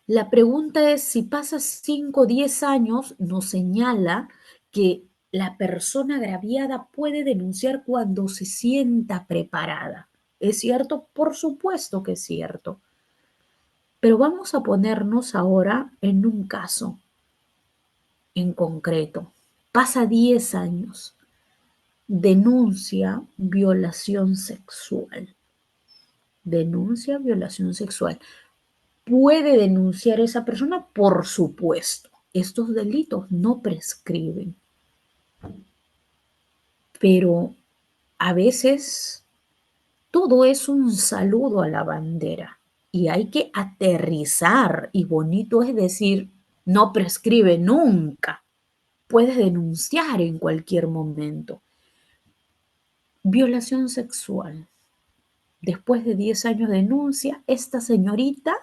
La pregunta es, si pasa 5 o 10 años, nos señala que la persona agraviada puede denunciar cuando se sienta preparada. ¿Es cierto? Por supuesto que es cierto. Pero vamos a ponernos ahora en un caso en concreto. Pasa 10 años, denuncia violación sexual. Denuncia violación sexual. ¿Puede denunciar esa persona? Por supuesto. Estos delitos no prescriben. Pero a veces todo es un saludo a la bandera y hay que aterrizar, y bonito es decir, no prescribe nunca. Puedes denunciar en cualquier momento. Violación sexual. Después de 10 años de denuncia, esta señorita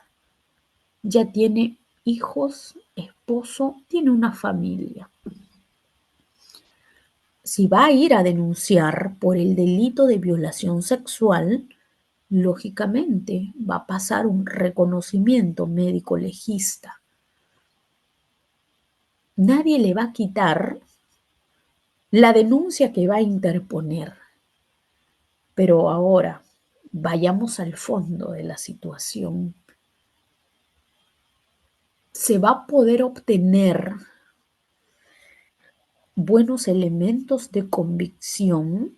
ya tiene hijos, esposo, tiene una familia. Si va a ir a denunciar por el delito de violación sexual, lógicamente va a pasar un reconocimiento médico legista. Nadie le va a quitar la denuncia que va a interponer. Pero ahora, vayamos al fondo de la situación. Se va a poder obtener buenos elementos de convicción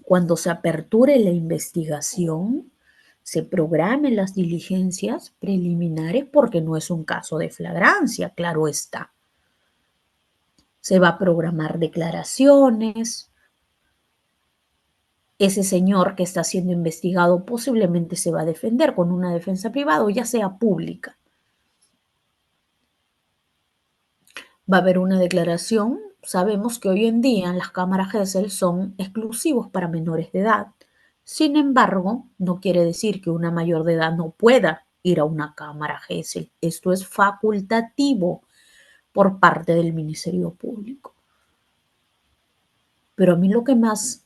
cuando se aperture la investigación, se programen las diligencias preliminares, porque no es un caso de flagrancia, claro está. Se va a programar declaraciones. Ese señor que está siendo investigado posiblemente se va a defender con una defensa privada o ya sea pública. Va a haber una declaración. Sabemos que hoy en día las cámaras Gesell son exclusivos para menores de edad. Sin embargo, no quiere decir que una mayor de edad no pueda ir a una cámara Gesell. Esto es facultativo por parte del Ministerio Público. Pero a mí lo que más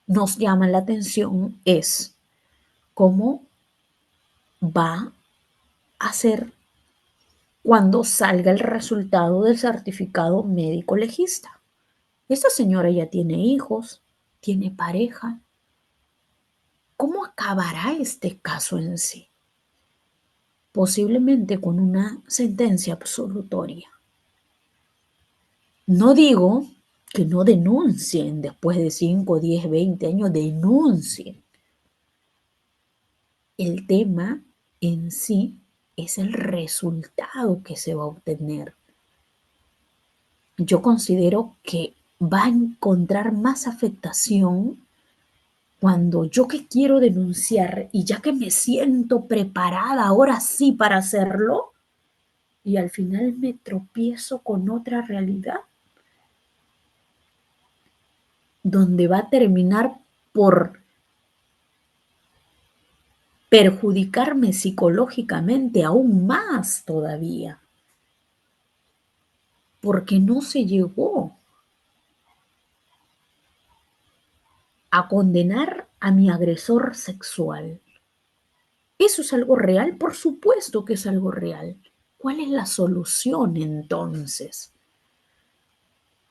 nos llama la atención es cómo va a ser cuando salga el resultado del certificado médico legista. Esta señora ya tiene hijos, tiene pareja. ¿Cómo acabará este caso en sí? Posiblemente con una sentencia absolutoria. No digo que no denuncien después de 5, 10, 20 años, denuncien. El tema en sí es el resultado que se va a obtener. Yo considero que va a encontrar más afectación cuando yo que quiero denunciar y ya que me siento preparada ahora sí para hacerlo, y al final me tropiezo con otra realidad donde va a terminar por perjudicarme psicológicamente aún más todavía, porque no se llegó a condenar a mi agresor sexual. ¿Eso es algo real? Por supuesto que es algo real. ¿Cuál es la solución entonces?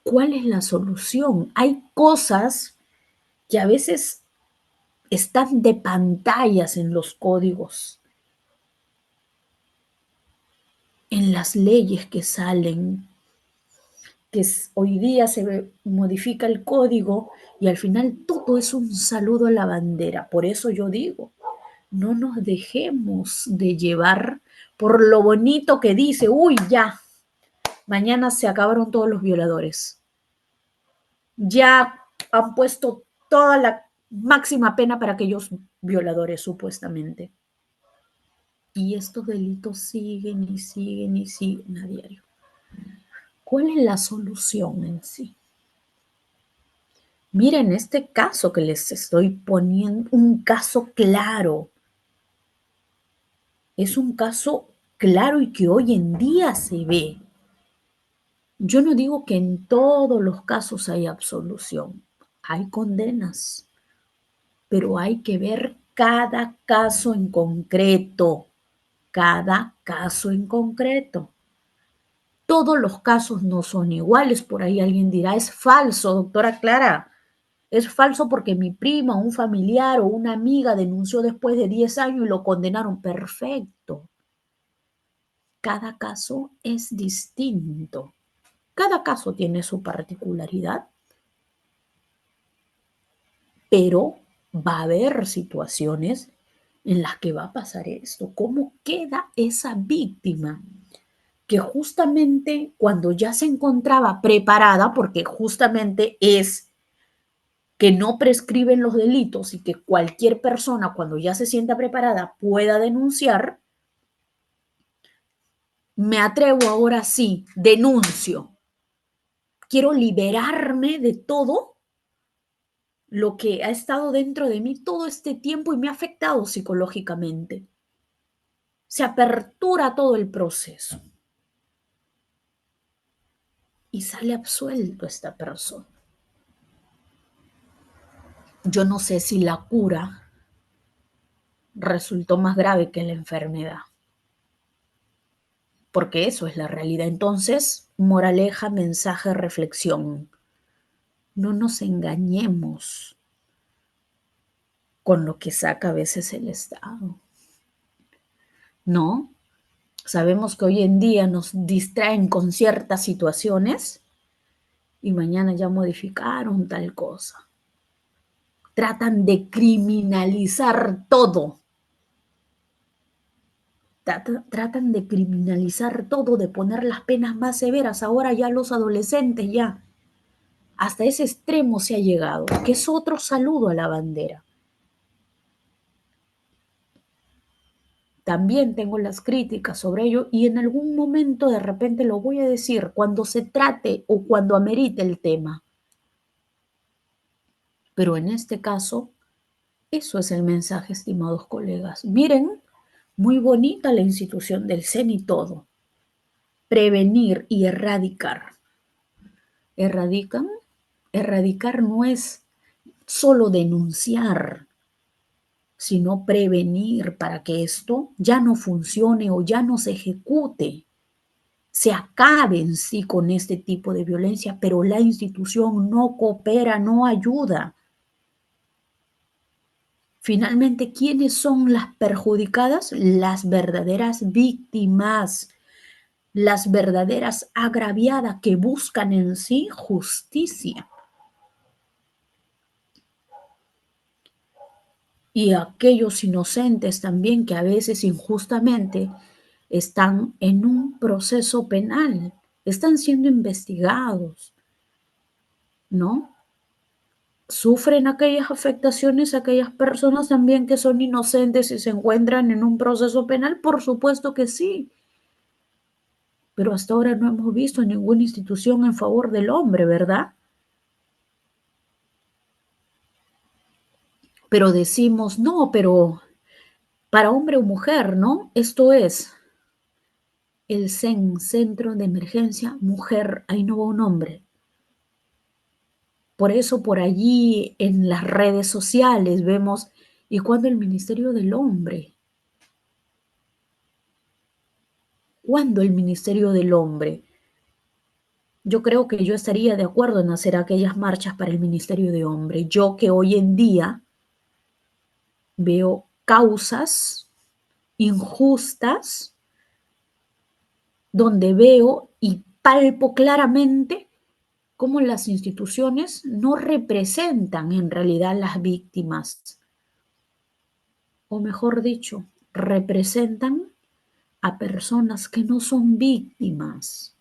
¿Cuál es la solución? Hay cosas que a veces están de pantallas en los códigos. en las leyes que salen, que hoy día se modifica el código y al final todo es un saludo a la bandera. Por eso yo digo, no nos dejemos de llevar por lo bonito que dice, uy, ya, mañana se acabaron todos los violadores. Ya han puesto toda la máxima pena para aquellos violadores, supuestamente. Y estos delitos siguen y siguen y siguen a diario. ¿Cuál es la solución en sí? Miren, este caso que les estoy poniendo, un caso claro, es un caso claro y que hoy en día se ve. Yo no digo que en todos los casos hay absolución, hay condenas, pero hay que ver cada caso en concreto, cada caso en concreto. Todos los casos no son iguales, por ahí alguien dirá, es falso, doctora Clara, es falso porque mi prima, un familiar o una amiga denunció después de 10 años y lo condenaron. Perfecto. Cada caso es distinto. Cada caso tiene su particularidad, pero va a haber situaciones en las que va a pasar esto. ¿Cómo queda esa víctima? Que justamente cuando ya se encontraba preparada, porque justamente es que no prescriben los delitos y que cualquier persona cuando ya se sienta preparada pueda denunciar, me atrevo ahora sí, denuncio. Quiero liberarme de todo lo que ha estado dentro de mí todo este tiempo y me ha afectado psicológicamente. Se apertura todo el proceso y sale absuelto esta persona. Yo no sé si la cura resultó más grave que la enfermedad, porque eso es la realidad. Entonces, moraleja, mensaje, reflexión. No nos engañemos con lo que saca a veces el Estado, ¿no? Sabemos que hoy en día nos distraen con ciertas situaciones y mañana ya modificaron tal cosa. Tratan de criminalizar todo. Tratan de criminalizar todo, de poner las penas más severas. Ahora ya los adolescentes ya. Hasta ese extremo se ha llegado, que es otro saludo a la bandera. También tengo las críticas sobre ello y en algún momento de repente lo voy a decir cuando se trate o cuando amerite el tema. Pero en este caso, eso es el mensaje, estimados colegas. Miren, muy bonita la institución del CEN y todo. Prevenir y erradicar. ¿Erradican? Erradicar no es solo denunciar, sino prevenir para que esto ya no funcione o ya no se ejecute, se acabe en sí con este tipo de violencia, pero la institución no coopera, no ayuda. Finalmente, ¿quiénes son las perjudicadas? Las verdaderas víctimas, las verdaderas agraviadas que buscan en sí justicia. Y aquellos inocentes también que a veces injustamente están en un proceso penal, están siendo investigados, ¿no? ¿Sufren aquellas afectaciones aquellas personas también que son inocentes y se encuentran en un proceso penal? Por supuesto que sí, pero hasta ahora no hemos visto ninguna institución en favor del hombre, ¿verdad? Pero decimos, no, pero para hombre o mujer, ¿no? Esto es el CEN, Centro de Emergencia Mujer, ahí no va un hombre. Por eso por allí en las redes sociales vemos, ¿y cuándo el Ministerio del Hombre? ¿Cuándo el Ministerio del Hombre? Yo creo que yo estaría de acuerdo en hacer aquellas marchas para el Ministerio de Hombre. Yo que hoy en día veo causas injustas donde veo y palpo claramente cómo las instituciones no representan en realidad las víctimas, o mejor dicho, representan a personas que no son víctimas.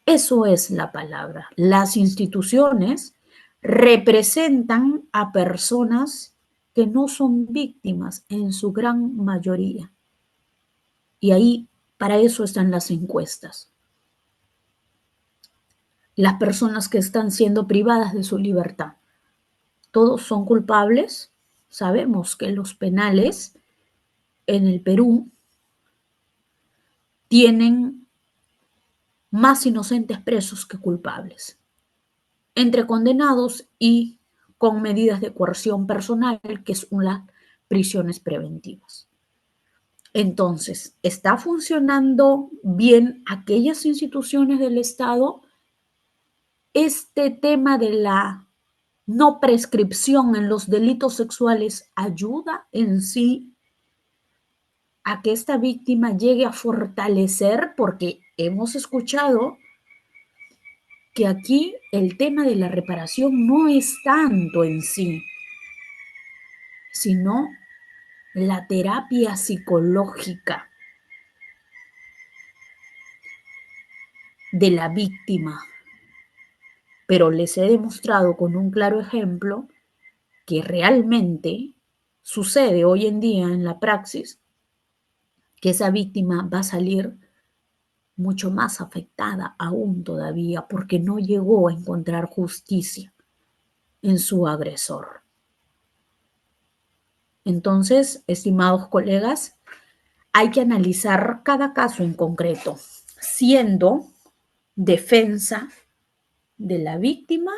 Eso es la palabra. Las instituciones representan a personas que no son víctimas en su gran mayoría. Y ahí, para eso están las encuestas. Las personas que están siendo privadas de su libertad. Todos son culpables. Sabemos que los penales en el Perú tienen más inocentes presos que culpables, entre condenados y con medidas de coerción personal, que son las prisiones preventivas. Entonces, ¿está funcionando bien aquellas instituciones del Estado? Este tema de la no prescripción en los delitos sexuales ayuda en sí a que esta víctima llegue a fortalecer, porque hemos escuchado que aquí el tema de la reparación no es tanto en sí, sino la terapia psicológica de la víctima. Pero les he demostrado con un claro ejemplo que realmente sucede hoy en día en la praxis que esa víctima va a salir mucho más afectada aún todavía porque no llegó a encontrar justicia en su agresor. Entonces, estimados colegas, hay que analizar cada caso en concreto, siendo defensa de la víctima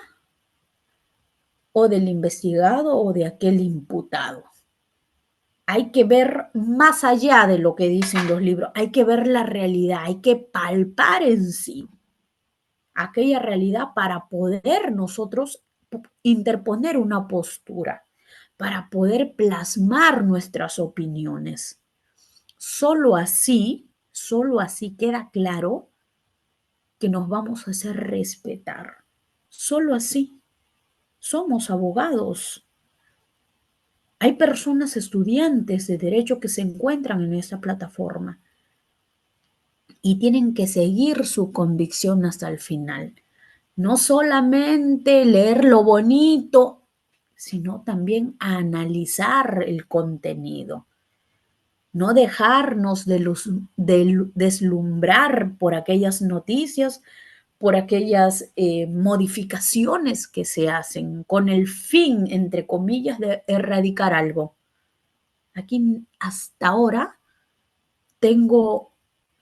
o del investigado o de aquel imputado. Hay que ver más allá de lo que dicen los libros, hay que ver la realidad, hay que palpar en sí aquella realidad para poder nosotros interponer una postura, para poder plasmar nuestras opiniones. Solo así queda claro que nos vamos a hacer respetar. Solo así. Somos abogados. Hay personas estudiantes de derecho que se encuentran en esta plataforma y tienen que seguir su convicción hasta el final. No solamente leer lo bonito, sino también analizar el contenido. No dejarnos deslumbrar por aquellas noticias, por aquellas modificaciones que se hacen con el fin, entre comillas, de erradicar algo. Aquí hasta ahora tengo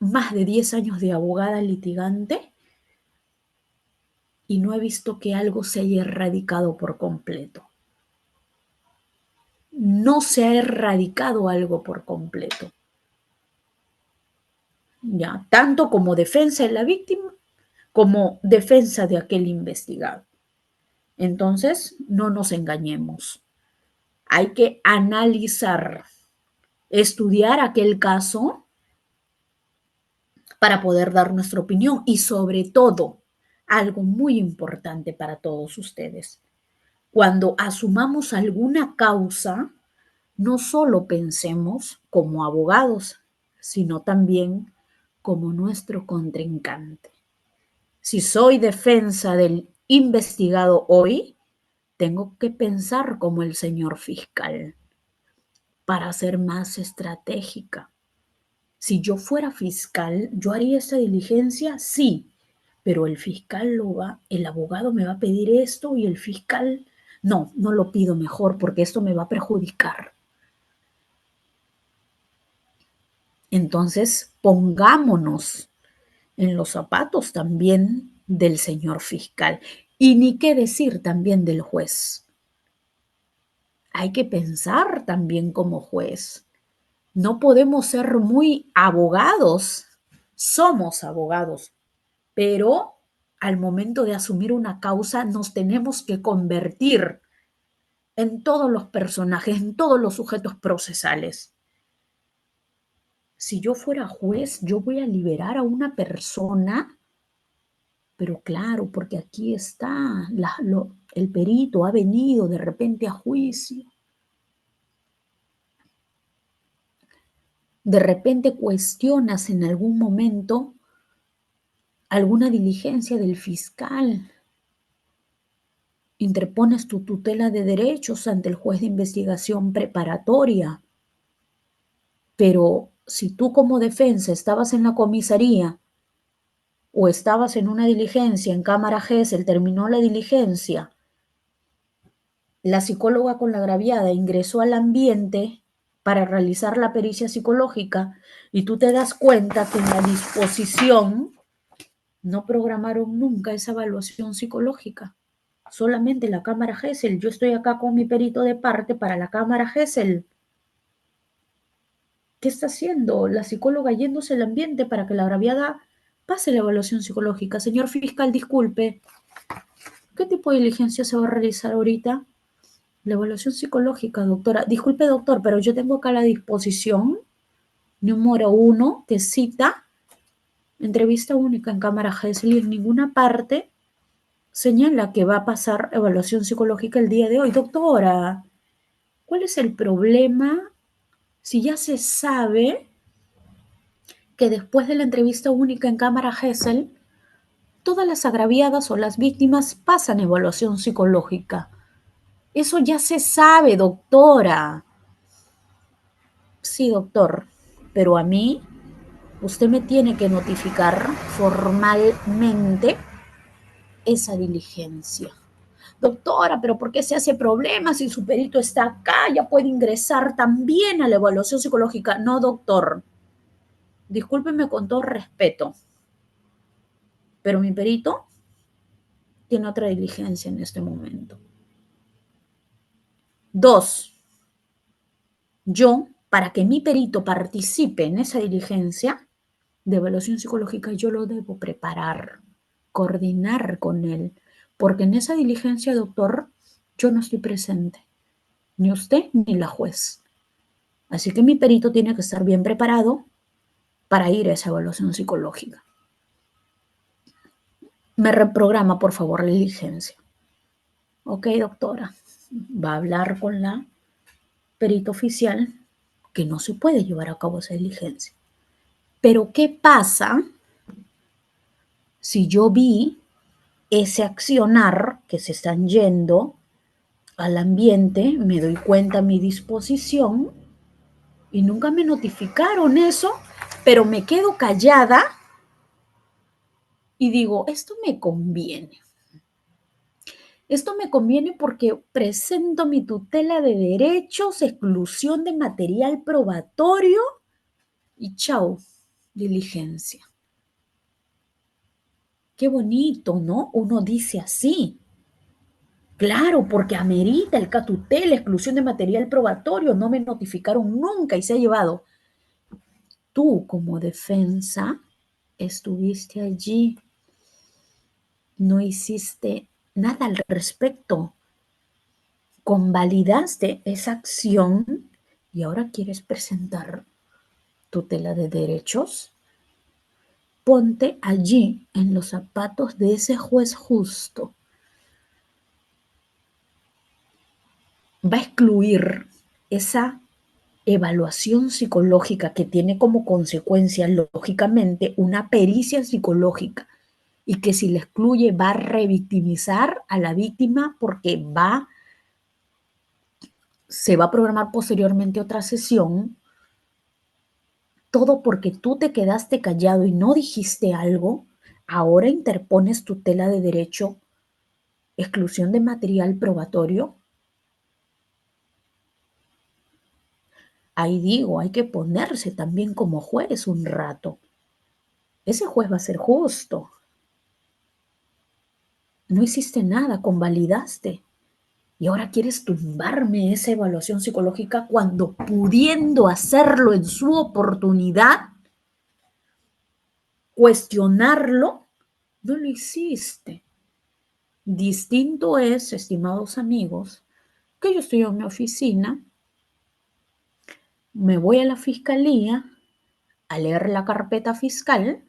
más de 10 años de abogada litigante y no he visto que algo se haya erradicado por completo. No se ha erradicado algo por completo. Ya, tanto como defensa de la víctima como defensa de aquel investigado. Entonces, no nos engañemos. Hay que analizar, estudiar aquel caso para poder dar nuestra opinión y sobre todo, algo muy importante para todos ustedes, cuando asumamos alguna causa, no solo pensemos como abogados, sino también como nuestro contrincante. Si soy defensa del investigado hoy, tengo que pensar como el señor fiscal para ser más estratégica. Si yo fuera fiscal, ¿yo haría esta diligencia? Sí, pero el fiscal el abogado me va a pedir esto y el fiscal, no, no lo pido mejor porque esto me va a perjudicar. Entonces, pongámonos en los zapatos también del señor fiscal. Y ni qué decir también del juez. Hay que pensar también como juez. No podemos ser muy abogados. Somos abogados, pero al momento de asumir una causa nos tenemos que convertir en todos los personajes, en todos los sujetos procesales. Si yo fuera juez, yo voy a liberar a una persona, pero claro, porque aquí está, el perito ha venido de repente a juicio. De repente cuestionas en algún momento alguna diligencia del fiscal, interpones tu tutela de derechos ante el juez de investigación preparatoria, pero si tú como defensa estabas en la comisaría o estabas en una diligencia en cámara Gesell, terminó la diligencia, la psicóloga con la agraviada ingresó al ambiente para realizar la pericia psicológica y tú te das cuenta que en la disposición no programaron nunca esa evaluación psicológica. Solamente la cámara Gesell. Yo estoy acá con mi perito de parte para la cámara Gesell. ¿Qué está haciendo la psicóloga yéndose al ambiente para que la agraviada pase la evaluación psicológica? Señor fiscal, disculpe, ¿qué tipo de diligencia se va a realizar ahorita? La evaluación psicológica, doctora. Disculpe, doctor, pero yo tengo acá la disposición número 1 que cita entrevista única en cámara Gesell y en ninguna parte señala que va a pasar evaluación psicológica el día de hoy. Doctora, ¿cuál es el problema si ya se sabe que después de la entrevista única en cámara Gesell, todas las agraviadas o las víctimas pasan evaluación psicológica? Eso ya se sabe, doctora. Sí, doctor, pero a mí usted me tiene que notificar formalmente esa diligencia. Doctora, pero ¿por qué se hace problema si su perito está acá? Ya puede ingresar también a la evaluación psicológica. No, doctor. Discúlpeme con todo respeto, pero mi perito tiene otra diligencia en este momento. 2. Yo, para que mi perito participe en esa diligencia de evaluación psicológica, yo lo debo preparar, coordinar con él, porque en esa diligencia, doctor, yo no estoy presente, ni usted ni la juez. Así que mi perito tiene que estar bien preparado para ir a esa evaluación psicológica. Me reprograma, por favor, la diligencia. Ok, doctora, va a hablar con la perito oficial que no se puede llevar a cabo esa diligencia. Pero ¿qué pasa si yo vi ese accionar que se están yendo al ambiente, me doy cuenta a mi disposición y nunca me notificaron eso, pero me quedo callada y digo, esto me conviene? Esto me conviene porque presento mi tutela de derechos, exclusión de material probatorio y chau, diligencia. Qué bonito, ¿no? Uno dice así. Claro, porque amerita el tutela, exclusión de material probatorio. No me notificaron nunca y se ha llevado. Tú como defensa estuviste allí, no hiciste nada al respecto. Convalidaste esa acción y ahora quieres presentar tutela de derechos. Ponte allí en los zapatos de ese juez justo. Va a excluir esa evaluación psicológica que tiene como consecuencia, lógicamente, una pericia psicológica y que si la excluye va a revictimizar a la víctima porque se va a programar posteriormente otra sesión. Todo porque tú te quedaste callado y no dijiste algo, ahora interpones tutela de derecho, exclusión de material probatorio. Ahí digo, hay que ponerse también como juez un rato. Ese juez va a ser justo. No hiciste nada, convalidaste. Y ahora quieres tumbarme esa evaluación psicológica cuando pudiendo hacerlo en su oportunidad, cuestionarlo, no lo hiciste. Distinto es, estimados amigos, que yo estoy en mi oficina, me voy a la fiscalía, a leer la carpeta fiscal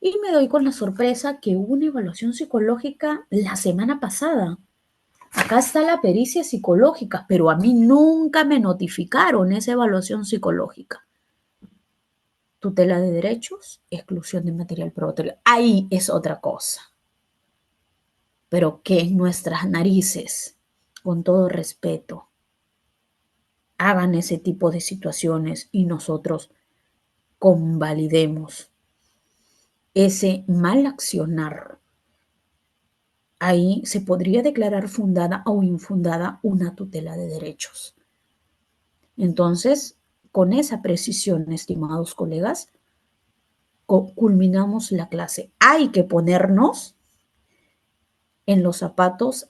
y me doy con la sorpresa que hubo una evaluación psicológica la semana pasada. Acá está la pericia psicológica, pero a mí nunca me notificaron esa evaluación psicológica. Tutela de derechos, exclusión de material probatorio. Ahí es otra cosa. Pero que en nuestras narices, con todo respeto, hagan ese tipo de situaciones y nosotros convalidemos ese mal accionar. Ahí se podría declarar fundada o infundada una tutela de derechos. Entonces, con esa precisión, estimados colegas, culminamos la clase. Hay que ponernos en los zapatos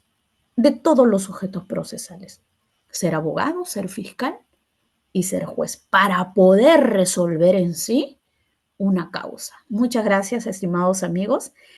de todos los sujetos procesales. Ser abogado, ser fiscal y ser juez para poder resolver en sí una causa. Muchas gracias, estimados amigos.